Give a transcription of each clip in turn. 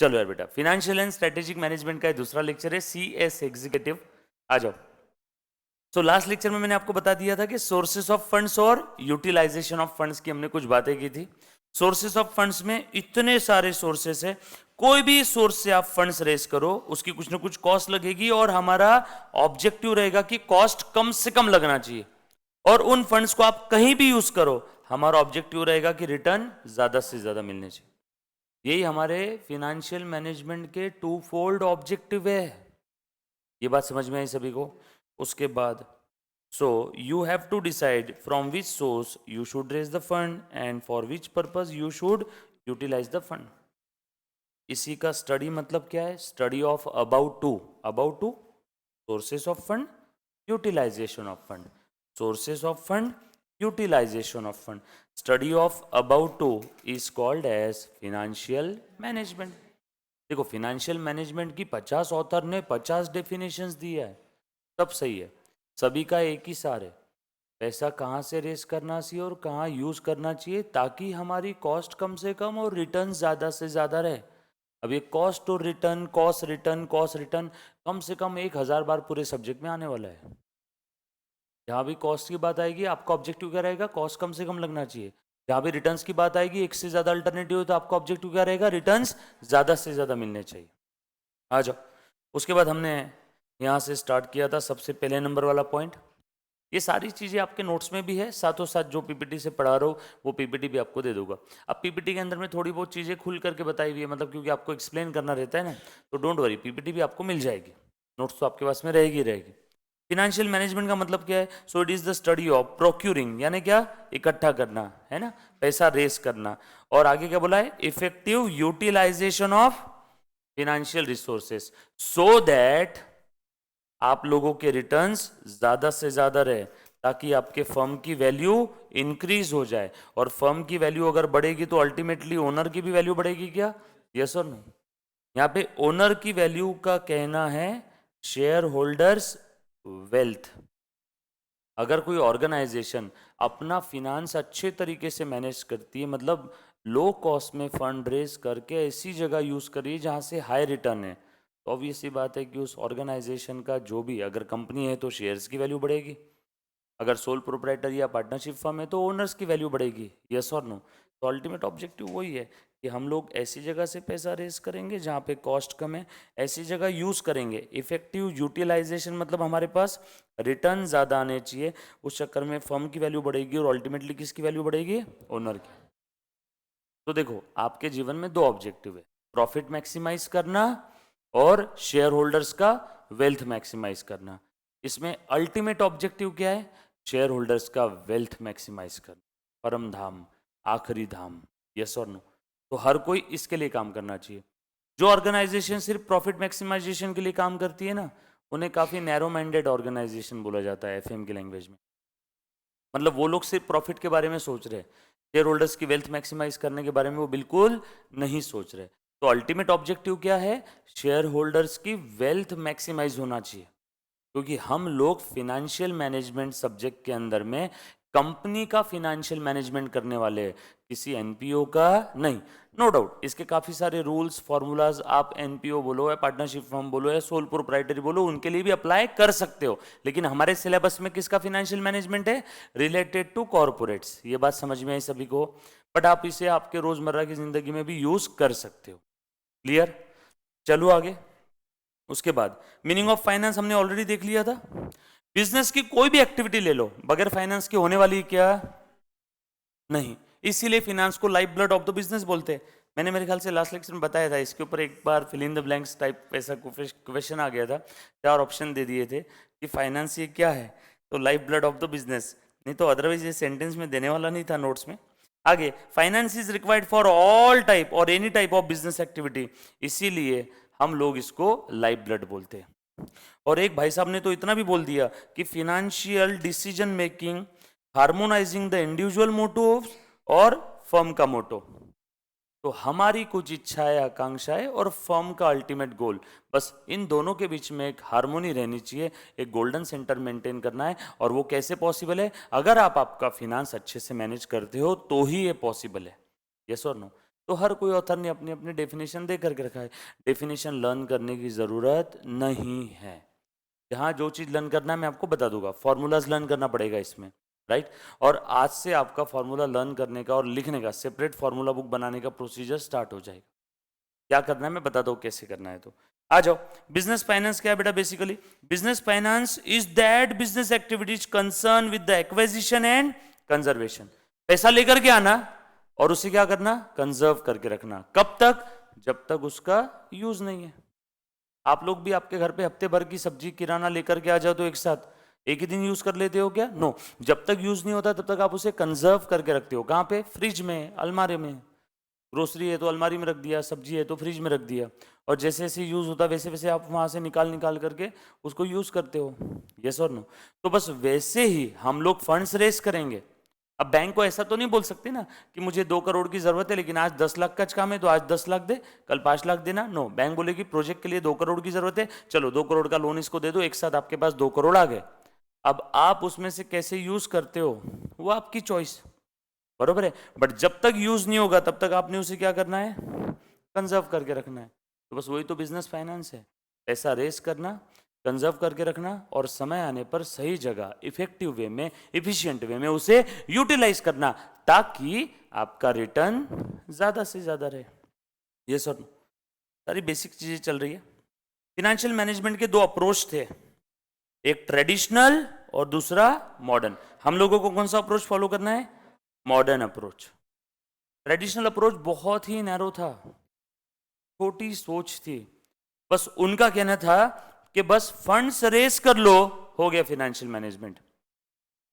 चलो यार बेटा, फिनेंशियल एंड स्ट्रेटेजिक मैनेजमेंट का दूसरा लेक्चर है, CS एग्जीक्यूटिव। आ जाओ। सो लास्ट लेक्चर में मैंने आपको बता दिया था कि सोर्सेस ऑफ फंड्स और यूटिलाइजेशन ऑफ फंड्स की हमने कुछ बातें की थी। सोर्सेस ऑफ फंड्स में इतने सारे सोर्सेस है, कोई भी सोर्स से आप फंड्स रेज करो उसकी कुछ ना कुछ कॉस्ट लगेगी, और हमारा ऑब्जेक्टिव रहेगा कि कॉस्ट कम से कम लगना चाहिए, और उन फंड्स को आप कहीं भी यूज करो, हमारा ऑब्जेक्टिव रहेगा कि रिटर्न ज्यादा से ज्यादा मिलने चाहिए। यही हमारे फिनेंशियल मैनेजमेंट के टू फोल्ड ऑब्जेक्टिव है। ये बात समझ में आई सभी को? उसके बाद so you have to decide from which source you should raise the fund and for which purpose you should utilise the fund. इसी का स्टडी मतलब क्या है? Study of about to sources of fund, utilisation of fund, sources of fund, utilisation of fund. Study of about to is called as financial management. देखो, financial management की 50 author ने 50 definitions दिया है, सब सही है, सभी का एक ही सार है, पैसा कहाँ से रेस करना चाहिए और कहाँ यूज करना चाहिए ताकि हमारी कॉस्ट कम से कम और रिटर्न ज्यादा से ज्यादा रहे। अब ये कॉस्ट और रिटर्न, कॉस्ट रिटर्न कम से कम 1000 बार पूरे सब्जेक्ट में आने वाला है। जहाँ भी कॉस्ट की बात आएगी आपका ऑब्जेक्टिव क्या रहेगा? कॉस्ट कम से कम लगना चाहिए। जहाँ भी रिटर्न्स की बात आएगी, एक से ज्यादा अल्टरनेटिव हो तो आपका ऑब्जेक्टिव क्या रहेगा? रिटर्न्स ज्यादा से ज्यादा मिलने चाहिए। आ जाओ। उसके बाद हमने यहाँ से स्टार्ट किया था सबसे पहले नंबर वाला पॉइंट। ये सारी चीज़ें आपके नोट्स में भी है, साथों साथ जो पीपीटी से पढ़ा रहा हूँ वो पीपीटी भी आपको दे दूंगा। अब पीपीटी के अंदर में थोड़ी बहुत चीज़ें खुल करके बताई हुई है, मतलब क्योंकि आपको एक्सप्लेन करना रहता है ना, तो डोंट वरी, पीपीटी भी आपको मिल जाएगी, नोट्स तो आपके पास में रहेगी रहेगी। फिनेंशियल मैनेजमेंट का मतलब क्या है? So it is the study of procuring, यानी क्या? इकट्ठा करना है ना, पैसा रेस करना। और आगे क्या बोला है? Effective utilisation of financial resources so that आप लोगों के रिटर्न्स ज्यादा से ज्यादा रहे, ताकि आपके फर्म की वैल्यू इंक्रीज हो जाए। और फर्म की वैल्यू अगर बढ़ेगी तो अल्टीमेटली ओनर की भी वैल्यू बढ़ेगी क्या? यस और नो? यहाँ पे ओनर की वैल्यू का कहना है शेयर होल्डर्स वेल्थ। अगर कोई ऑर्गेनाइजेशन अपना फिनांस अच्छे तरीके से मैनेज करती है, मतलब लो कॉस्ट में फंड रेज करके ऐसी जगह यूज करिए जहां से हाई रिटर्न है, तो ऑब्वियस सी बात है कि उस ऑर्गेनाइजेशन का जो भी, अगर कंपनी है तो शेयर्स की वैल्यू बढ़ेगी, अगर सोल प्रोप्राइटर या पार्टनरशिप फर्म है तो ओनर्स की वैल्यू बढ़ेगी। यस और नो? तो अल्टीमेट ऑब्जेक्टिव वही है कि हम लोग ऐसी जगह से पैसा रेज करेंगे जहाँ पे कॉस्ट कम है, ऐसी जगह यूज करेंगे। इफेक्टिव यूटिलाइजेशन मतलब हमारे पास रिटर्न ज़्यादा आने चाहिए, उस चक्कर में फर्म की वैल्यू बढ़ेगी और अल्टीमेटली किसकी वैल्यू बढ़ेगी? ओनर की। तो देखो, आपके जीवन में दो ऑब्जेक्टिव है, प्रॉफिट मैक्सिमाइज करना और शेयर होल्डर्स का वेल्थ मैक्सिमाइज करना। इसमें अल्टीमेट ऑब्जेक्टिव क्या है? शेयर होल्डर्स का वेल्थ मैक्सिमाइज करना, परम धाम, आखिरी धाम। यस और नो? तो हर कोई इसके लिए काम करना चाहिए। जो ऑर्गेनाइजेशन सिर्फ प्रॉफिट मैक्सिमाइजेशन के लिए काम करती है ना, उन्हें काफी नैरो माइंडेड ऑर्गेनाइजेशन बोला जाता है एफएम की लैंग्वेज में। मतलब वो लोग सिर्फ प्रॉफिट के बारे में सोच रहे हैं, शेयर होल्डर्स की वेल्थ मैक्सिमाइज करने के बारे में वो बिल्कुल नहीं सोच रहे। तो अल्टीमेट ऑब्जेक्टिव क्या है? शेयर होल्डर्स की वेल्थ मैक्सिमाइज होना चाहिए, क्योंकि हम लोग फिनेंशियल मैनेजमेंट सब्जेक्ट के अंदर में कंपनी का फिनेंशियल मैनेजमेंट करने वाले हैं, किसी एनपीओ का नहीं। नो डाउट इसके काफी सारे रूल्स फॉर्मूलाज आप एनपीओ बोलो या पार्टनरशिप फर्म बोलो या सोल प्रोप्राइटरी बोलो, उनके लिए भी अप्लाई कर सकते हो, लेकिन हमारे सिलेबस में किसका फिनेंशियल मैनेजमेंट है? Related to corporates. ये बात समझ में आई सभी को? बट आप इसे आपके रोजमर्रा की जिंदगी में भी यूज कर सकते हो। क्लियर? चलो आगे। उसके बाद मीनिंग ऑफ फाइनेंस हमने ऑलरेडी देख लिया था। बिजनेस की कोई भी एक्टिविटी ले लो, बगैर फाइनेंस की होने वाली क्या? नहीं। इसीलिए फाइनेंस को life blood of the business बोलते हैं। मैंने मेरे ख्याल से लास्ट लेक्चर में बताया था, इसके ऊपर एक बार fill in the blanks type ऐसा क्वेश्चन आ गया था, 4 ऑप्शन दे दिए थे कि फाइनेंस ये क्या है, तो life blood of the business, नहीं तो अदरवाइज ये सेंटेंस में देने वाला नहीं था नोट्स में। आगे, finance is required for all type और any type of business activity, इसीलिए हम लोग इसको लाइफ ब्लड बोलते हैं। और एक भाई साहब ने तो इतना भी बोल दिया कि financial decision making harmonising the individual motto और फर्म का मोटो। तो हमारी कुछ इच्छाएं, आकांक्षाएं और फर्म का अल्टीमेट गोल, बस इन दोनों के बीच में एक हार्मोनी रहनी चाहिए, एक गोल्डन सेंटर मेंटेन करना है। और वो कैसे पॉसिबल है? अगर आप आपका फिनांस अच्छे से मैनेज करते हो तो ही ये पॉसिबल है। यस और नो? तो हर कोई ऑथर ने अपनी अपनी डेफिनेशन दे करके रखा है। डेफिनेशन लर्न करने की ज़रूरत नहीं है। जहाँ जो चीज़ लर्न करना है मैं आपको बता दूंगा, फॉर्मूलाज लर्न करना पड़ेगा इसमें, राइट। और आज से आपका फॉर्मूला लर्न करने का और लिखने का, सेपरेट फॉर्मूला बुक बनाने का प्रोसीजर स्टार्ट हो जाएगा। क्या करना है मैं बता दो कैसे करना है। तो आ जाओ, बिजनेस फाइनेंस क्या है बेटा? Basically business finance is that business activities concern with the acquisition and conservation. पैसा लेकर के आना और उसे क्या करना? कंजर्व करके रखना। कब तक? जब तक उसका यूज नहीं है। आप लोग भी आपके घर पे हफ्ते भर की सब्जी किराना लेकर के आ जाओ तो एक साथ एक ही दिन यूज कर लेते हो क्या? नो, जब तक यूज नहीं होता तब तक आप उसे कंजर्व करके रखते हो। कहाँ पे? फ्रिज में, अलमारी में। ग्रोसरी है तो अलमारी में रख दिया, सब्जी है तो फ्रिज में रख दिया, और जैसे जैसे यूज होता वैसे वैसे आप वहां से निकाल निकाल करके उसको यूज करते हो। यस और नो? तो बस वैसे ही हम लोग फंड्स रेस करेंगे। अब बैंक को ऐसा तो नहीं बोल सकते ना कि मुझे 2 करोड़ की जरूरत है लेकिन आज 10 लाख का काम है तो आज 10 लाख दे, कल 5 लाख देना। नो, बैंक बोलेगी प्रोजेक्ट के लिए 2 करोड़ की जरूरत है, चलो 2 करोड़ का लोन इसको दे दो, एक साथ आपके पास 2 करोड़ आ गए। अब आप उसमें से कैसे यूज करते हो वो आपकी चॉइस, बरोबर है। बट जब तक यूज नहीं होगा तब तक आपने उसे क्या करना है? कंजर्व करके रखना है। तो बस वही तो बिजनेस फाइनेंस है, पैसा रेस करना, कंजर्व करके रखना और समय आने पर सही जगह, इफेक्टिव वे में, इफिशिएंट वे में उसे यूटिलाइज करना ताकि आपका रिटर्न ज्यादा से ज्यादा रहे। ये सब सारी बेसिक चीजें चल रही है। फिनेंशियल मैनेजमेंट के 2 अप्रोच थे, एक ट्रेडिशनल और दूसरा मॉडर्न। हम लोगों को कौन सा अप्रोच फॉलो करना है? Modern approach. ट्रेडिशनल अप्रोच बहुत ही नैरो था, छोटी सोच थी। बस उनका कहना था कि बस फंड्स रेस कर लो, हो गया फिनेंशियल मैनेजमेंट।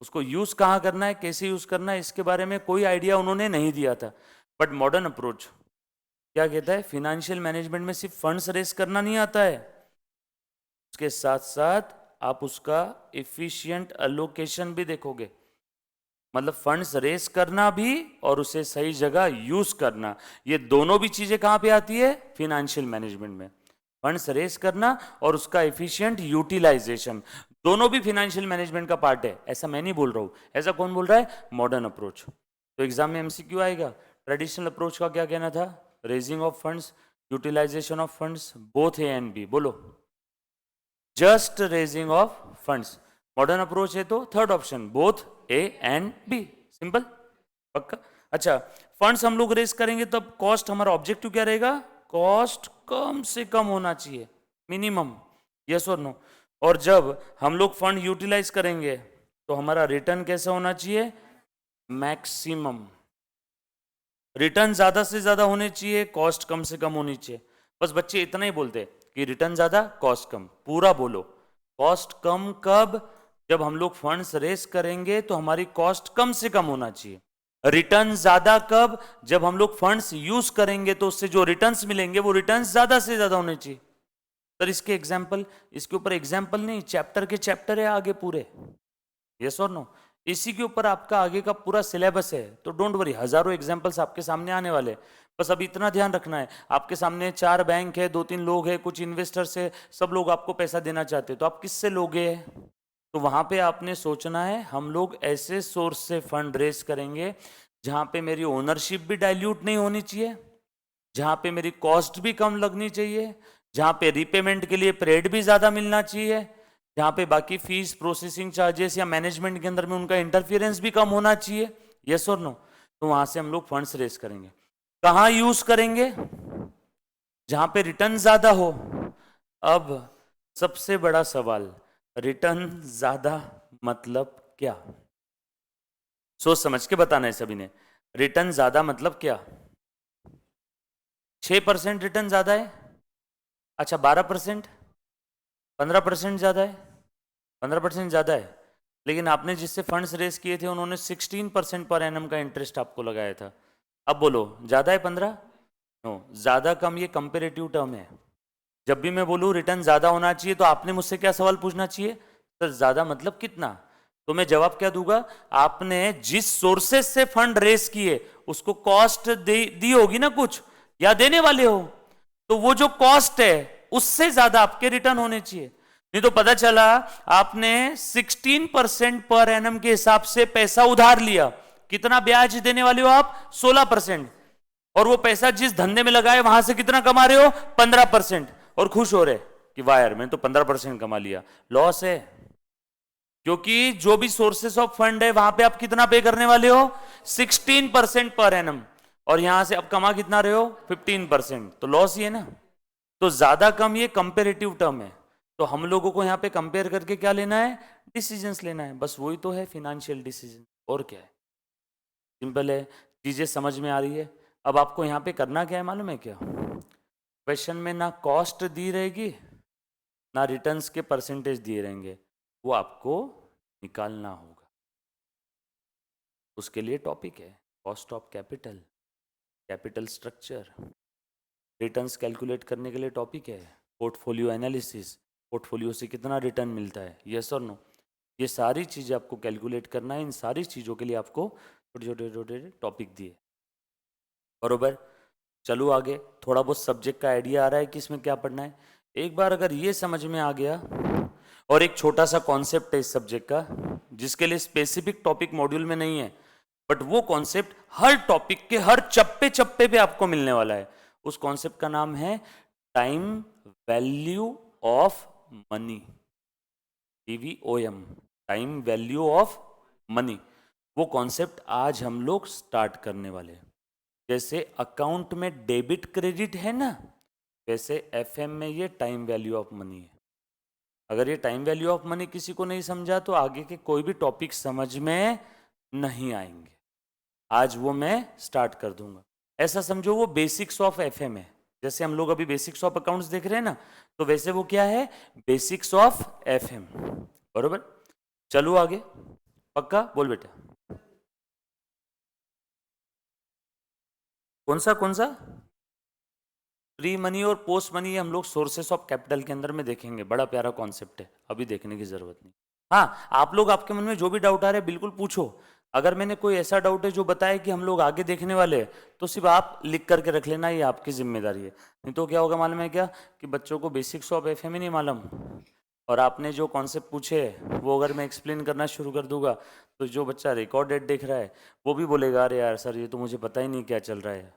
उसको यूज कहां करना है, कैसे यूज करना है, इसके बारे में कोई आइडिया उन्होंने नहीं दिया था। बट मॉडर्न अप्रोच क्या कहता है? फिनेंशियल मैनेजमेंट में सिर्फ फंड्स रेस करना नहीं आता है, उसके साथ साथ आप उसका एफिशिएंट एलोकेशन भी देखोगे। मतलब फंड्स रेस करना भी और उसे सही जगह यूज करना, ये दोनों भी चीजें कहां पे आती है? फिनेंशियल मैनेजमेंट में। फंड्स रेस करना और उसका एफिशिएंट यूटिलाइजेशन, दोनों भी फिनेंशियल मैनेजमेंट का पार्ट है। ऐसा मैं नहीं बोल रहा हूं, ऐसा कौन बोल रहा है? Modern approach. तो एग्जाम में एमसीक्यू आएगा, ट्रेडिशनल अप्रोच का क्या कहना था? Raising of funds, utilisation of funds, both A and B. बोलो, just raising of funds. Modern approach है तो third option, both A and B. Simple, पक्का। अच्छा, फंड्स हम लोग रेज करेंगे तब कॉस्ट, हमारा ऑब्जेक्टिव क्या रहेगा? कॉस्ट कम से कम होना चाहिए, मिनिमम। यस और नो? और जब हम लोग फंड यूटिलाइज करेंगे तो हमारा रिटर्न कैसा होना चाहिए? मैक्सिमम। रिटर्न ज्यादा से ज्यादा होने चाहिए, कॉस्ट कम से कम होनी चाहिए। बस बच्चे इतना ही बोलते कि रिटर्न ज्यादा कॉस्ट कम। पूरा बोलो, कॉस्ट कम कब? जब हम लोग फंड्स रेस करेंगे तो हमारी कॉस्ट कम से कम होना चाहिए। रिटर्न ज्यादा कब? जब हम लोग फंड्स यूज करेंगे तो उससे जो रिटर्न्स मिलेंगे वो रिटर्न्स ज्यादा से ज्यादा होने चाहिए। सर इसके एग्जाम्पल, इसके ऊपर एग्जाम्पल नहीं, चैप्टर के चैप्टर है आगे पूरे। यस और नो? इसी के ऊपर आपका आगे का पूरा सिलेबस है। तो डोंट वरी, हजारों एग्जाम्पल्स आपके सामने आने वाले। बस अब इतना ध्यान रखना है, आपके सामने 4 बैंक है, 2-3 लोग है, कुछ इन्वेस्टर्स है, सब लोग आपको पैसा देना चाहते हैं, तो आप किससे लोगे? तो वहां पे आपने सोचना है हम लोग ऐसे सोर्स से फंड रेस करेंगे जहां पे मेरी ओनरशिप भी डाइल्यूट नहीं होनी चाहिए, जहां पे मेरी कॉस्ट भी कम लगनी चाहिए, जहां पे रीपेमेंट के लिए पीरियड भी ज्यादा मिलना चाहिए, जहां पे बाकी फीस, प्रोसेसिंग चार्जेस या मैनेजमेंट के अंदर में उनका इंटरफियरेंस भी कम होना चाहिए। यस और नो? तो वहां से हम लोग फंड्स रेस करेंगे। कहां यूज करेंगे? जहां पे रिटर्न ज्यादा हो। अब सबसे बड़ा सवाल, रिटर्न ज्यादा मतलब क्या? सोच समझ के बताना है सभी ने। रिटर्न ज्यादा मतलब क्या? 6% रिटर्न ज्यादा है? अच्छा 12%, 15% ज्यादा है? 15% ज्यादा है, लेकिन आपने जिससे फंड्स रेस किए थे उन्होंने 16% पर एनम का इंटरेस्ट आपको लगाया था। अब बोलो ज्यादा है 15? नो, ज्यादा कम ये कंपेरेटिव टर्म है। जब भी मैं बोलूं रिटर्न ज्यादा होना चाहिए तो आपने मुझसे क्या सवाल पूछना चाहिए? सर ज्यादा मतलब कितना? तो मैं जवाब क्या दूंगा? आपने जिस सोर्सेस से फंड रेस किए उसको कॉस्ट दी होगी ना कुछ, या देने वाले हो, तो वो जो कॉस्ट है उससे ज्यादा आपके रिटर्न होने चाहिए। नहीं तो पता चला आपने 16% पर एनम के हिसाब से पैसा उधार लिया, कितना ब्याज देने वाले हो आप? 16%। और वो पैसा जिस धंधे में लगाए वहां से कितना कमा रहे हो, 15%, और खुश हो रहे कि वाह यार मैंने तो 15% कमा लिया। लॉस है, क्योंकि जो भी सोर्सेस ऑफ फंड है वहां पे आप कितना पे करने वाले हो, 16% पर एनम, और यहां से आप कमा कितना रहे हो, 15%, तो लॉस ही है ना। तो ज्यादा कम ये कंपेरेटिव टर्म है, तो हम लोगों को यहाँ पे कंपेयर करके क्या लेना है, डिसीजंस लेना है, बस वही तो है फिनेंशियल डिसीजन, और क्या है, सिंपल है, चीजें समझ में आ रही है। अब आपको यहाँ पे करना क्या है मालूम है क्या, क्वेश्चन में ना कॉस्ट दी रहेगी ना रिटर्न्स के परसेंटेज दिए रहेंगे, वो आपको निकालना होगा। उसके लिए टॉपिक है cost of capital, capital structure, returns calculate करने के लिए टॉपिक है पोर्टफोलियो एनालिसिस, पोर्टफोलियो से कितना रिटर्न मिलता है, यस और नो, ये सारी चीज़ें आपको कैलकुलेट करना है। इन सारी चीज़ों के लिए आपको छोटे छोटे छोटे टॉपिक दिए, बरोबर। चलो आगे, थोड़ा बहुत सब्जेक्ट का आइडिया आ रहा है कि इसमें क्या पढ़ना है। एक बार अगर ये समझ में आ गया, और एक छोटा सा कॉन्सेप्ट है इस सब्जेक्ट का जिसके लिए स्पेसिफिक टॉपिक मॉड्यूल में नहीं है, बट वो कॉन्सेप्ट हर टॉपिक के हर चप्पे चप्पे पे आपको मिलने वाला है। उस कॉन्सेप्ट का नाम है time value of money, TVOM, time value of money. वो कॉन्सेप्ट आज हम लोग स्टार्ट करने वाले हैं। जैसे अकाउंट में डेबिट क्रेडिट है ना, वैसे FM में ये टाइम वैल्यू ऑफ मनी है। अगर ये टाइम वैल्यू ऑफ मनी किसी को नहीं समझा तो आगे के कोई भी टॉपिक समझ में नहीं आएंगे। आज वो मैं स्टार्ट कर दूंगा। ऐसा समझो वो बेसिक्स ऑफ FM है, जैसे हम लोग अभी बेसिक्स ऑफ अकाउंट्स देख रहे हैं ना, तो वैसे वो क्या है, बेसिक्स ऑफ FM, बरोबर। चलो आगे, पक्का बोल बेटा, कौन सा कौन सा, प्री मनी और पोस्ट मनी हम लोग सोर्सेस ऑफ कैपिटल के अंदर में देखेंगे। बड़ा प्यारा कॉन्सेप्ट है, अभी देखने की जरूरत नहीं। हाँ, आप लोग आपके मन में जो भी डाउट आ रहे हैं बिल्कुल पूछो। अगर मैंने कोई ऐसा डाउट है जो बताया कि हम लोग आगे देखने वाले हैं, तो सिर्फ आप लिख करके रख लेना, ये आपकी जिम्मेदारी है। नहीं तो क्या होगा मालूम है क्या, कि बच्चों को बेसिक्स ऑफ FM ही नहीं मालूम, और आपने जो कॉन्सेप्ट पूछे वो अगर मैं एक्सप्लेन करना शुरू कर दूंगा, तो जो बच्चा रिकॉर्डेड देख रहा है वो भी बोलेगा अरे यार सर ये तो मुझे पता ही नहीं क्या चल रहा है।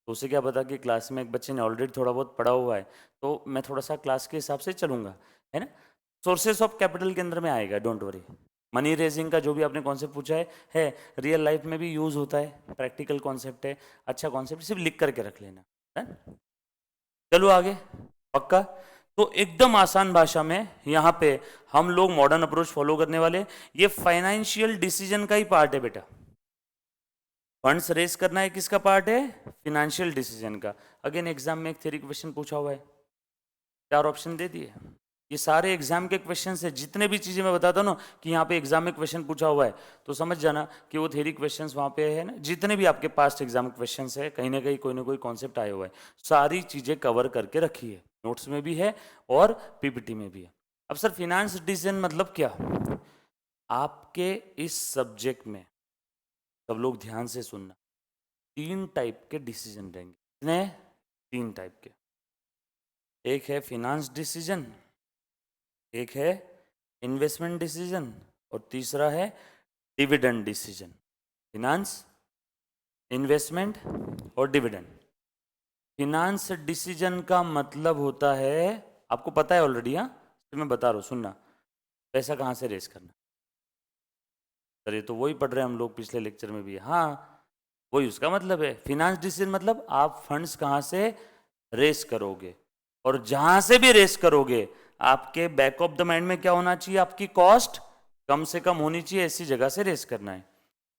तो उसे क्या पता कि क्लास में एक बच्चे ने ऑलरेडी थोड़ा बहुत पढ़ा हुआ है, तो मैं थोड़ा सा क्लास के हिसाब से चलूंगा, है ना। सोर्सेस ऑफ कैपिटल के अंदर में आएगा, डोंट वरी। मनी रेजिंग का जो भी आपने कॉन्सेप्ट पूछा है रियल लाइफ में भी यूज होता है, प्रैक्टिकल कॉन्सेप्ट है, अच्छा कॉन्सेप्ट, सिर्फ लिख करके रख लेना है। चलो आगे, पक्का। तो एकदम आसान भाषा में यहाँ पे हम लोग मॉडर्न अप्रोच फॉलो करने वाले। ये फाइनेंशियल डिसीजन का ही पार्ट है बेटा। फंड्स रेज करना है किसका पार्ट है, फिनेंशियल डिसीजन का। अगेन एग्जाम में एक थ्योरी क्वेश्चन पूछा हुआ है, 4 ऑप्शन दे दिए। ये सारे एग्जाम के क्वेश्चन है, जितने भी चीजें मैं बताता हूँ ना कि यहाँ पे एग्जाम में क्वेश्चन पूछा हुआ है, तो समझ जाना कि वो थ्योरी क्वेश्चन वहाँ पे है ना। जितने भी आपके पास्ट एग्जाम क्वेश्चन है, कहीं ना कहीं कोई ना कोई कॉन्सेप्ट आया हुआ है, सारी चीजें कवर करके रखी है, नोट्स में भी है और PPT में भी है। अब सर फिनांस डिसीजन मतलब क्या, आपके इस सब्जेक्ट में सब लोग ध्यान से सुनना, 3 टाइप के डिसीजन रहेंगे। कितने, 3 टाइप के। एक है फिनांस डिसीजन, एक है इन्वेस्टमेंट डिसीजन, और तीसरा है डिविडेंड डिसीजन। फिनांस, इन्वेस्टमेंट और डिविडेंड। फिनांस डिसीजन का मतलब होता है, आपको पता है ऑलरेडी, हाँ तो मैं बता रहा हूँ, सुनना। पैसा कहाँ से रेस करना, सर ये तो वही पढ़ रहे हैं हम लोग पिछले लेक्चर में भी, हाँ वही उसका मतलब है। फिनांस डिसीजन मतलब आप फंड्स कहाँ से रेस करोगे, और जहां से भी रेस करोगे आपके बैक ऑफ द माइंड में क्या होना चाहिए, आपकी कॉस्ट कम से कम होनी चाहिए, ऐसी जगह से रेस करना है।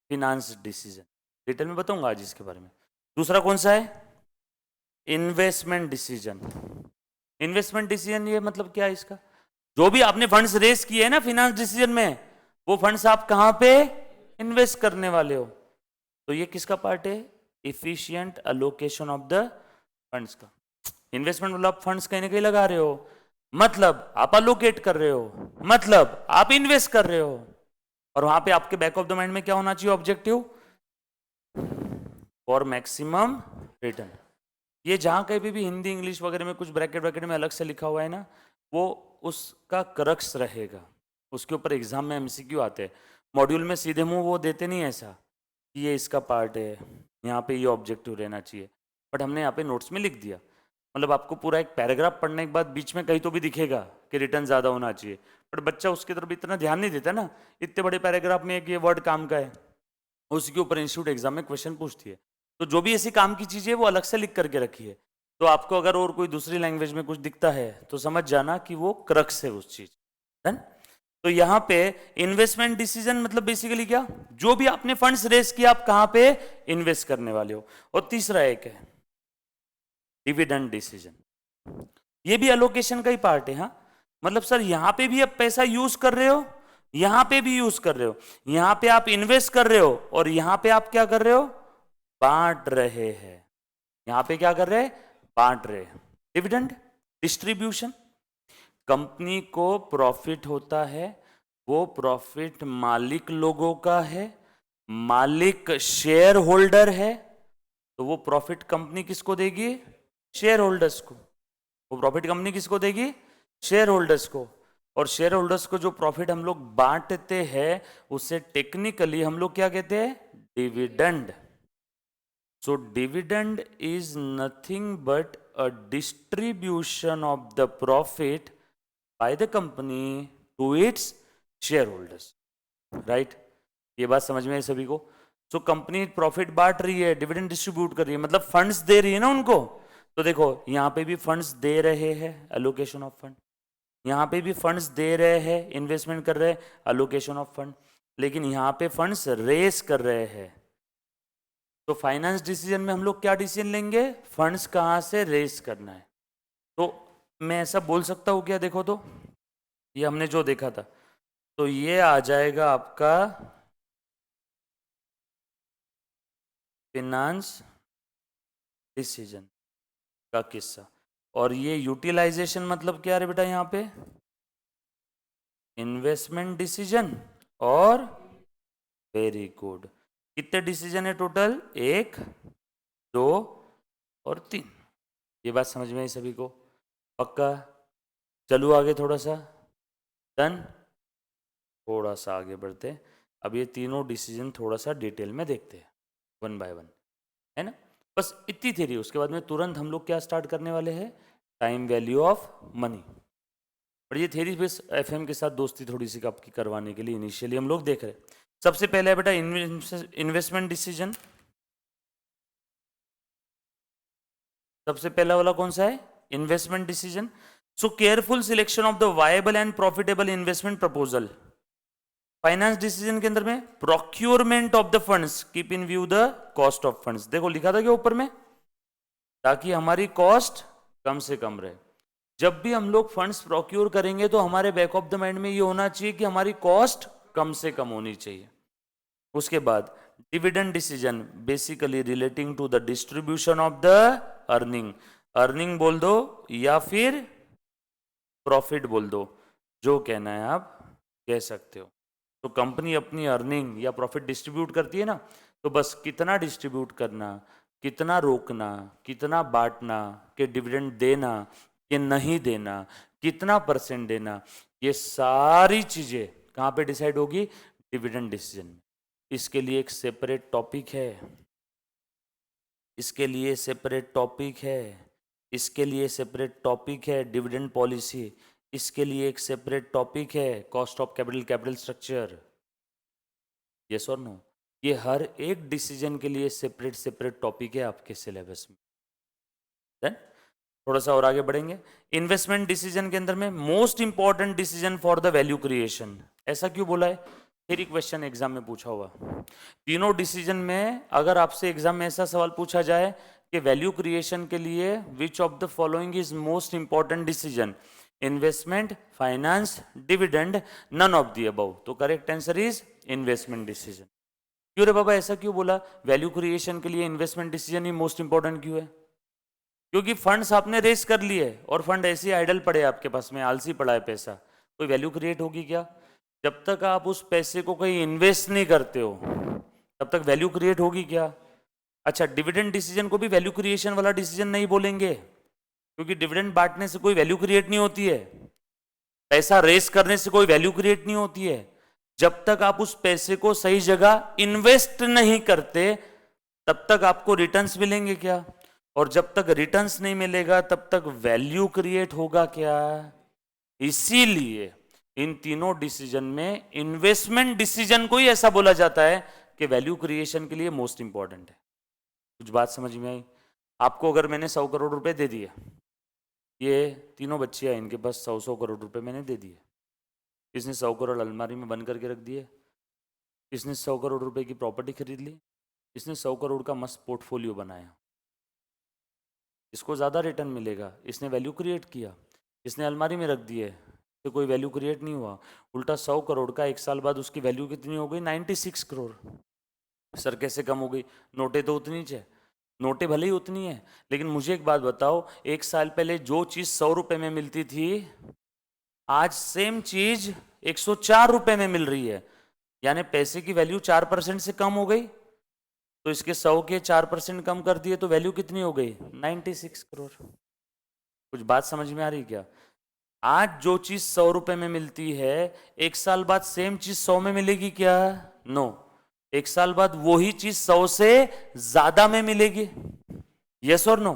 फिनांस डिसीजन डिटेल में बताऊंगा आज इसके बारे में। दूसरा कौन सा है, इन्वेस्टमेंट डिसीजन। इन्वेस्टमेंट डिसीजन ये मतलब क्या है इसका, जो भी आपने फंड्स रेस किए हैं ना फिनांस डिसीजन में, वो फंड्स आप कहां पे इन्वेस्ट करने वाले हो। तो ये किसका पार्ट है, efficient allocation of the funds का। इन्वेस्टमेंट मतलब आप फंड्स कहीं ना कहीं लगा रहे हो, मतलब आप अलोकेट कर रहे हो, मतलब आप इन्वेस्ट कर रहे हो, और वहां पे आपके बैक ऑफ द माइंड में क्या होना चाहिए, ऑब्जेक्टिव फॉर मैक्सिमम रिटर्न। ये जहां कहीं भी हिंदी इंग्लिश वगैरह में कुछ ब्रैकेट ब्रैकेट में अलग से लिखा हुआ है ना, वो उसका करक्स रहेगा, उसके ऊपर एग्जाम में MCQ आते हैं। मॉड्यूल में सीधे मुंह वो देते नहीं ऐसा कि ये इसका पार्ट है, यहाँ पे ये ऑब्जेक्टिव रहना चाहिए। बट हमने यहाँ पे नोट्स में लिख दिया। मतलब आपको पूरा एक पैराग्राफ पढ़ने के बाद बीच में कहीं तो भी दिखेगा कि रिटर्न ज़्यादा होना चाहिए, बट बच्चा उसकी तरफ इतना ध्यान नहीं देता ना, इतने बड़े पैराग्राफ में एक ये वर्ड काम का है, उसके ऊपर इंस्टीट्यूट एग्जाम में क्वेश्चन पूछती है। तो जो भी ऐसी काम की चीज़ है वो अलग से लिख करके रखी है। तो आपको अगर और कोई दूसरी लैंग्वेज में कुछ दिखता है तो समझ जाना कि वो क्रक्स है उस चीज। डन। तो यहाँ पे इन्वेस्टमेंट डिसीजन मतलब बेसिकली क्या, जो भी आपने फंड्स रेस किया आप कहाँ पे इन्वेस्ट करने वाले हो। और तीसरा एक है डिविडेंड डिसीजन, ये भी एलोकेशन का ही पार्ट है। हाँ, मतलब सर यहाँ पे भी आप पैसा यूज कर रहे हो, यहाँ पे भी यूज कर रहे हो, यहाँ पे आप इन्वेस्ट कर रहे हो और यहाँ पे आप क्या कर रहे हो, बांट रहे हैं। यहाँ पे क्या कर रहे हैं, बांट रहे हैं। डिविडेंड डिस्ट्रीब्यूशन, कंपनी को प्रॉफिट होता है, वो प्रॉफिट मालिक लोगों का है, मालिक शेयर होल्डर है, तो वो प्रॉफिट कंपनी किसको देगी, शेयर होल्डर्स को। वो प्रॉफिट कंपनी किसको देगी, शेयर होल्डर्स को। और शेयर होल्डर्स को जो प्रॉफिट हम लोग बांटते हैं उसे टेक्निकली हम लोग क्या कहते हैं, dividend. So dividend is nothing but a distribution of the profit by the company to its shareholders, right? ये बात समझ में है सभी को। So कंपनी प्रॉफिट बांट रही है, डिविडेंड डिस्ट्रीब्यूट कर रही है, मतलब फंड्स दे रही है ना उनको। तो देखो यहाँ पे भी फंड्स दे रहे हैं, एलोकेशन ऑफ फंड, यहाँ पे भी फंड्स दे रहे हैं, इन्वेस्टमेंट कर रहे हैं, एलोकेशन ऑफ फंड, लेकिन यहाँ पे फंड्स रेस कर रहे हैं। तो फाइनेंस डिसीजन में हम लोग क्या डिसीजन लेंगे, फंड्स कहाँ से रेस करना है। तो मैं ऐसा बोल सकता हूँ क्या, देखो तो ये हमने जो देखा था, तो ये आ जाएगा आपका फाइनेंस डिसीजन का किस्सा। और ये यूटिलाइजेशन मतलब क्या है बेटा, यहाँ पे इन्वेस्टमेंट डिसीजन। और वेरी गुड, कितने डिसीजन है टोटल, 1 2 और 3। ये बात समझ में आई सभी को, पक्का। चलो आगे थोड़ा सा, डन। थोड़ा सा आगे बढ़ते, अब ये तीनों डिसीजन थोड़ा सा डिटेल में देखते हैं, 1 बाय 1, है ना। बस इतनी थ्योरी, उसके बाद में तुरंत हम लोग क्या स्टार्ट करने वाले हैं, टाइम वैल्यू ऑफ मनी। और ये थ्योरी बस एफएम के साथ दोस्ती थोड़ी सी आपकी करवाने के लिए इनिशियली हम लोग देख रहे हैं। सबसे पहले है बेटा इन्वेस्टमेंट डिसीजन। सबसे पहला वाला कौन सा है, investment decision. So careful selection of the viable and profitable investment proposal. Finance decision के अंदर में procurement of the funds keep in view the cost of funds. देखो लिखा था क्या ऊपर में, ताकि हमारी कॉस्ट कम से कम रहे। जब भी हम लोग फंड्स प्रोक्योर करेंगे तो हमारे बैक ऑफ द माइंड में ये होना चाहिए कि हमारी कॉस्ट कम से कम होनी चाहिए। उसके बाद dividend decision, basically relating to the distribution of the earning. Earning बोल दो या फिर प्रॉफिट बोल दो, जो कहना है आप कह सकते हो। तो कंपनी अपनी अर्निंग या प्रॉफिट डिस्ट्रीब्यूट करती है ना, तो बस कितना डिस्ट्रीब्यूट करना, कितना रोकना, कितना बांटना, कि डिविडेंड देना कि नहीं देना, कितना % देना, ये सारी चीजें कहाँ पे डिसाइड होगी, डिविडेंड डिसीजन में। इसके लिए एक सेपरेट टॉपिक है, इसके लिए सेपरेट टॉपिक है, इसके लिए सेपरेट टॉपिक है डिविडेंड पॉलिसी, इसके लिए एक सेपरेट टॉपिक है cost of capital, capital structure. Yes और नो, ये हर एक डिसीजन के लिए सेपरेट सेपरेट टॉपिक है आपके सिलेबस में। देन थोड़ा सा और आगे बढ़ेंगे। इन्वेस्टमेंट डिसीजन के अंदर में most important decision for the value creation. ऐसा क्यों बोला है, फिर क्वेश्चन एग्जाम में पूछा हुआ। तीनों डिसीजन में अगर आपसे एग्जाम में ऐसा सवाल पूछा जाए कि वैल्यू क्रिएशन के लिए which of the following is most important decision, investment, finance, dividend, none of the above, तो correct answer is investment decision. क्यों रे बाबा ऐसा क्यों बोला, वैल्यू क्रिएशन के लिए इन्वेस्टमेंट डिसीजन ही मोस्ट इंपॉर्टेंट क्यों है? क्योंकि फंड्स आपने रेस कर लिए और फंड ऐसे आइडल पड़े आपके पास में, आलसी पड़ा है पैसा, कोई वैल्यू क्रिएट होगी क्या? जब तक आप उस पैसे को कहीं इन्वेस्ट नहीं करते हो तब तक वैल्यू क्रिएट होगी क्या? अच्छा, डिविडेंड डिसीजन को भी वैल्यू क्रिएशन वाला डिसीजन नहीं बोलेंगे, क्योंकि डिविडेंड बांटने से कोई वैल्यू क्रिएट नहीं होती है, पैसा रेस करने से कोई वैल्यू क्रिएट नहीं होती है। जब तक आप उस पैसे को सही जगह इन्वेस्ट नहीं करते तब तक आपको रिटर्न्स मिलेंगे क्या? और जब तक रिटर्न्स नहीं मिलेगा तब तक वैल्यू क्रिएट होगा क्या? इसीलिए इन तीनों डिसीजन में इन्वेस्टमेंट डिसीजन को ही ऐसा बोला जाता है कि वैल्यू क्रिएशन के लिए मोस्ट इंपॉर्टेंट है। कुछ बात समझ में आई? आपको अगर मैंने 100 करोड़ रुपए दे दिए, ये तीनों बच्चे हैं, इनके पास 100 करोड़ रुपए मैंने दे दिए, इसने 100 करोड़ अलमारी में बंद करके रख दिए, इसने 100 करोड़ रुपए की प्रॉपर्टी खरीद ली, इसने 100 करोड़ का मस्त पोर्टफोलियो बनाया, इसको ज़्यादा रिटर्न मिलेगा, इसने वैल्यू क्रिएट किया, इसने अलमारी में रख दिए तो कोई वैल्यू क्रिएट नहीं हुआ। उल्टा 100 करोड़ का 1 साल बाद उसकी वैल्यू कितनी हो गई? 96 करोड़। सर कैसे कम हो गई? नोटें तो उतनी ही है, नोटें भले ही उतनी है, लेकिन मुझे एक बात बताओ, 1 साल पहले जो चीज़ 100 रुपए में मिलती थी, आज सेम चीज 104 रुपए में मिल रही है, यानी पैसे की वैल्यू 4% से कम हो गई। तो इसके 100 के 4% कम कर दिए तो वैल्यू कितनी हो गई? 96 करोड़। कुछ बात समझ में आ रही क्या? आज जो चीज 100 रुपए में मिलती है, 1 साल बाद सेम चीज 100 में मिलेगी क्या? नो। 1 साल बाद वही चीज 100 से ज्यादा में मिलेगी। यस और नो?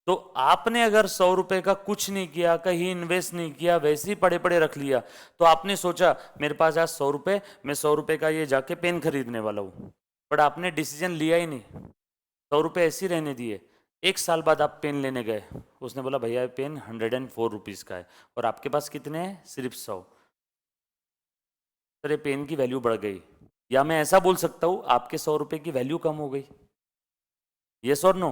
तो आपने अगर 100 रुपए का कुछ नहीं किया, कहीं इन्वेस्ट नहीं किया, वैसे ही पड़े पड़े रख लिया, तो आपने सोचा मेरे पास आज 100 रुपए, मैं 100 रुपए का ये जाके पेन खरीदने वाला हूं, बट आपने डिसीजन लिया ही नहीं, 100 रुपए ऐसे ही रहने दिए। 1 साल बाद आप पेन लेने गए, उसने बोला भैया ये पेन 104 रुपीज का है, और आपके पास कितने हैं? सिर्फ 100। सर ये पेन की वैल्यू बढ़ गई, या मैं ऐसा बोल सकता हूं आपके 100 रुपए की वैल्यू कम हो गई। यस और नो?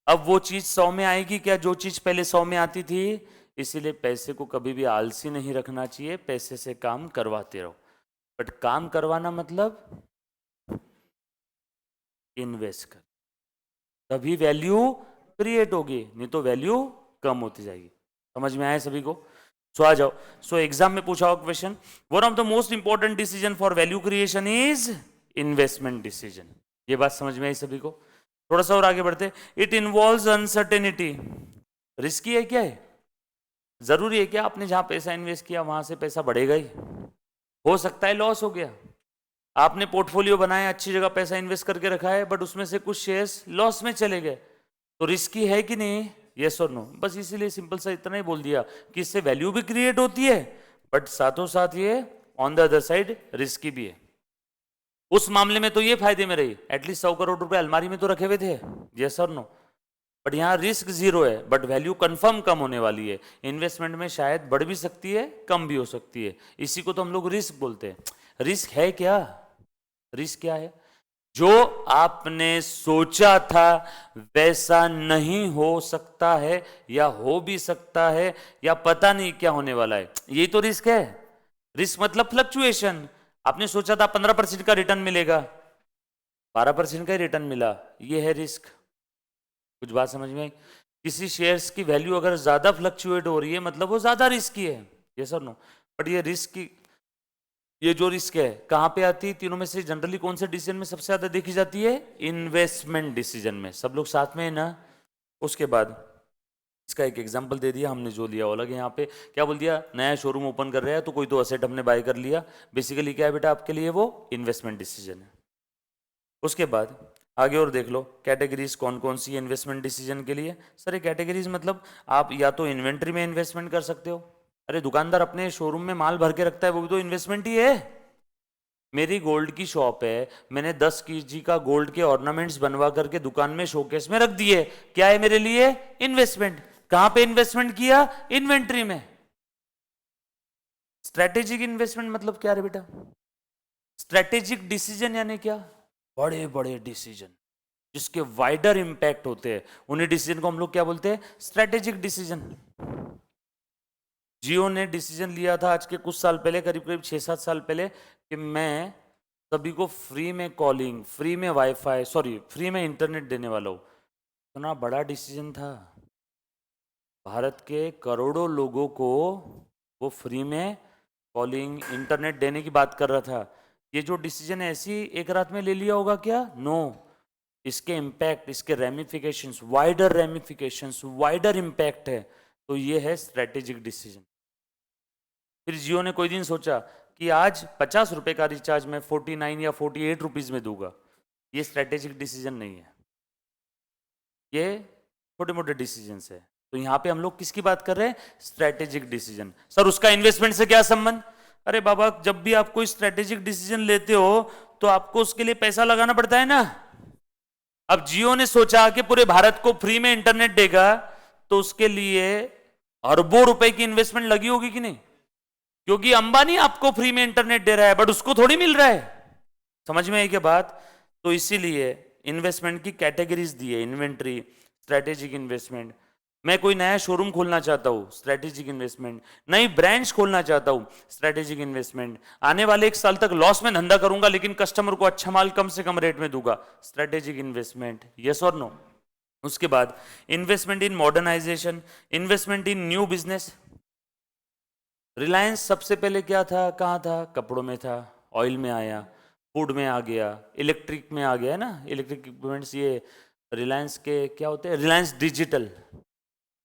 अब वो चीज 100 में आएगी क्या जो चीज पहले 100 में आती थी? इसीलिए पैसे को कभी भी आलसी नहीं रखना चाहिए, पैसे से काम करवाते रहो। बट काम करवाना मतलब इन्वेस्ट कर, तभी वैल्यू क्रिएट होगी, नहीं तो वैल्यू कम होती जाएगी। समझ में आया सभी को? सो आ जाओ। सो एग्जाम में पूछा हुआ question, one of the most important decision for value creation is investment decision. ये बात समझ में आई सभी को? थोड़ा सा और आगे बढ़ते। It involves uncertainty. रिस्की है क्या है? जरूरी है क्या आपने जहां पैसा इन्वेस्ट किया वहां से पैसा बढ़ेगा ही? हो सकता है लॉस हो गया। आपने पोर्टफोलियो बनाया, अच्छी जगह पैसा इन्वेस्ट करके रखा है, बट उसमें से कुछ शेयर्स लॉस में चले गए, तो रिस्की है कि नहीं? यस और नो? बस इसीलिए सिंपल सा इतना ही बोल दिया कि इससे वैल्यू भी क्रिएट होती है, बट साथों साथ ये on the other side risky भी है। उस मामले में तो ये फायदे में रही, एटलीस्ट 100 करोड़ रुपए अलमारी में तो रखे हुए थे। यस और नो? बट यहाँ रिस्क जीरो है, बट वैल्यू कंफर्म कम होने वाली है। इन्वेस्टमेंट में शायद बढ़ भी सकती है, कम भी हो सकती है, इसी को तो हम लोग रिस्क बोलते हैं। रिस्क है क्या? रिस्क क्या है? जो आपने सोचा था वैसा नहीं हो सकता है, या हो भी सकता है, या पता नहीं क्या होने वाला है, यही तो रिस्क है। रिस्क मतलब फ्लक्चुएशन। आपने सोचा था 15% का रिटर्न मिलेगा, 12% का ही रिटर्न मिला, ये है रिस्क। कुछ बात समझ में आई? किसी शेयर्स की वैल्यू अगर ज्यादा फ्लक्चुएट हो रही है मतलब वो ज्यादा रिस्की है। ये सर नो? बट ये रिस्क की, ये जो रिस्क है कहां पे आती है? तीनों में से जनरली कौन से डिसीजन में सबसे ज्यादा देखी जाती है? इन्वेस्टमेंट डिसीजन में। सब लोग साथ में है ना? उसके बाद इसका एक एग्जांपल दे दिया हमने, जो लिया वो अलग है। यहाँ पे क्या बोल दिया? नया शोरूम ओपन कर रहे हैं तो कोई तो असेट हमने बाय कर लिया, बेसिकली क्या है बेटा आपके लिए? वो इन्वेस्टमेंट डिसीजन है। उसके बाद आगे और देख लो, कैटेगरीज कौन कौन सी इन्वेस्टमेंट डिसीजन के लिए। सर ये कैटेगरीज मतलब आप या तो इन्वेंट्री में इन्वेस्टमेंट कर सकते हो, अरे दुकानदार अपने शोरूम में माल भर के रखता है, वो भी तो इन्वेस्टमेंट ही है। मेरी गोल्ड की शॉप है, मैंने 10 केजी का गोल्ड के ऑर्नामेंट्स बनवा करके दुकान में शोकेस में रख दिए, क्या है मेरे लिए? इन्वेस्टमेंट। कहां पे इन्वेस्टमेंट किया? इन्वेंट्री में। स्ट्रेटेजिक इन्वेस्टमेंट मतलब क्या है बेटा? स्ट्रेटेजिक डिसीजन यानी क्या? बड़े बड़े डिसीजन जिसके वाइडर इंपैक्ट होते हैं, उन्हीं डिसीजन को हम लोग क्या बोलते हैं? Strategic decision. जियो ने डिसीजन लिया था आज के कुछ साल पहले, करीब करीब 6-7 साल पहले, कि मैं सभी को फ्री में कॉलिंग, फ्री में वाईफाई, सॉरी फ्री में इंटरनेट देने वाला हूं। इतना बड़ा डिसीजन था, भारत के करोड़ों लोगों को वो फ्री में कॉलिंग इंटरनेट देने की बात कर रहा था। ये जो डिसीजन है ऐसी एक रात में ले लिया होगा क्या? नो। इसके इम्पैक्ट, इसके ramifications, wider ramifications, wider impact है, तो ये है स्ट्रेटेजिक डिसीजन। फिर जियो ने कोई दिन सोचा कि आज 50 रुपए का रिचार्ज मैं 49 या 48 रुपीज में दूंगा, ये स्ट्रेटेजिक डिसीजन नहीं है। ये छोटे मोटे डिसीजन है। तो यहाँ पे हम लोग किसकी बात कर रहे हैं? Strategic decision. सर उसका इन्वेस्टमेंट से क्या संबंध? अरे बाबा, जब भी आप कोई स्ट्रेटेजिक डिसीजन लेते हो तो आपको उसके लिए पैसा लगाना पड़ता है ना। अब जियो ने सोचा कि पूरे भारत को फ्री में इंटरनेट देगा, तो उसके लिए अरबों रुपए की इन्वेस्टमेंट लगी होगी कि नहीं? क्योंकि अंबानी आपको फ्री में इंटरनेट दे रहा है, बट उसको थोड़ी मिल रहा है। समझ में आई क्या बात? तो इसीलिए इन्वेस्टमेंट की कैटेगरीज दी है, इन्वेंट्री, स्ट्रेटेजिक इन्वेस्टमेंट। मैं कोई नया शोरूम खोलना चाहता हूं, स्ट्रेटेजिक इन्वेस्टमेंट। नई ब्रांच खोलना चाहता हूं, स्ट्रेटेजिक इन्वेस्टमेंट। आने वाले 1 साल तक लॉस में धंधा करूंगा लेकिन कस्टमर को अच्छा माल कम से कम रेट में दूंगा, स्ट्रेटेजिक इन्वेस्टमेंट। यस और नो? उसके बाद investment in modernisation, investment in new business. Reliance सबसे पहले क्या था, कहां था? कपड़ों में था, ऑयल में आया, फूड में आ गया, इलेक्ट्रिक में आ गया है ना, इलेक्ट्रिक इक्विपमेंट्स। ये रिलायंस के क्या होते हैं? रिलायंस डिजिटल।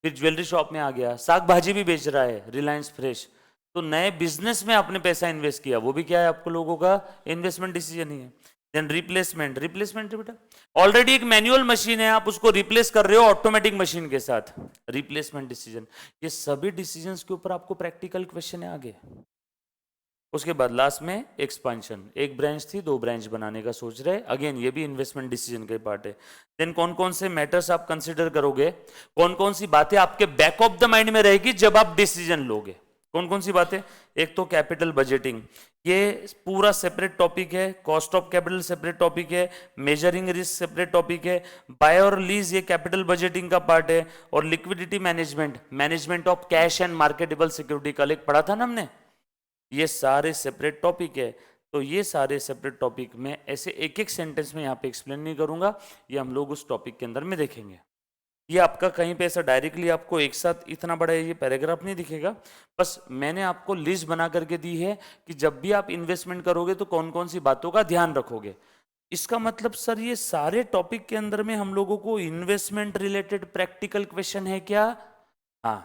फिर ज्वेलरी शॉप में आ गया, साग भाजी भी बेच रहा है, रिलायंस फ्रेश। तो नए बिजनेस में आपने पैसा इन्वेस्ट किया, वो भी क्या है? आपको लोगों का इन्वेस्टमेंट डिसीजन ही है। देन रिप्लेसमेंट, रिप्लेसमेंट बेटा ऑलरेडी एक मैनुअल मशीन है, आप उसको रिप्लेस कर रहे हो ऑटोमेटिक मशीन के साथ, रिप्लेसमेंट डिसीजन। ये सभी डिसीजंस के ऊपर आपको प्रैक्टिकल क्वेश्चन है आगे। उसके बाद लास्ट में एक्सपांशन, एक ब्रांच थी 2 ब्रांच बनाने का सोच रहे, अगेन ये भी इन्वेस्टमेंट डिसीजन का पार्ट है। देन कौन कौन से मैटर्स आप कंसीडर करोगे, कौन कौन सी बातें आपके बैक ऑफ द माइंड में रहेगी जब आप डिसीजन लोगे? कौन कौन सी बातें? एक तो कैपिटल बजटिंग, ये पूरा सेपरेट टॉपिक है। Cost of capital separate topic है। मेजरिंग रिस्क सेपरेट टॉपिक है। बाय और लीज ये कैपिटल बजटिंग का पार्ट है। और liquidity management, management of cash and marketable security, कल एक पढ़ा था ना हमने। ये सारे सेपरेट टॉपिक है। तो ये सारे सेपरेट टॉपिक में ऐसे एक एक सेंटेंस में यहाँ पे एक्सप्लेन नहीं करूंगा, ये हम लोग उस टॉपिक के अंदर में देखेंगे। ये आपका कहीं पे ऐसा डायरेक्टली आपको एक साथ इतना बड़ा ये पैराग्राफ नहीं दिखेगा, बस मैंने आपको लिस्ट बना करके दी है कि जब भी आप इन्वेस्टमेंट करोगे तो कौन कौन सी बातों का ध्यान रखोगे। इसका मतलब सर ये सारे टॉपिक के अंदर में हम लोगों को इन्वेस्टमेंट रिलेटेड प्रैक्टिकल क्वेश्चन है क्या? हाँ,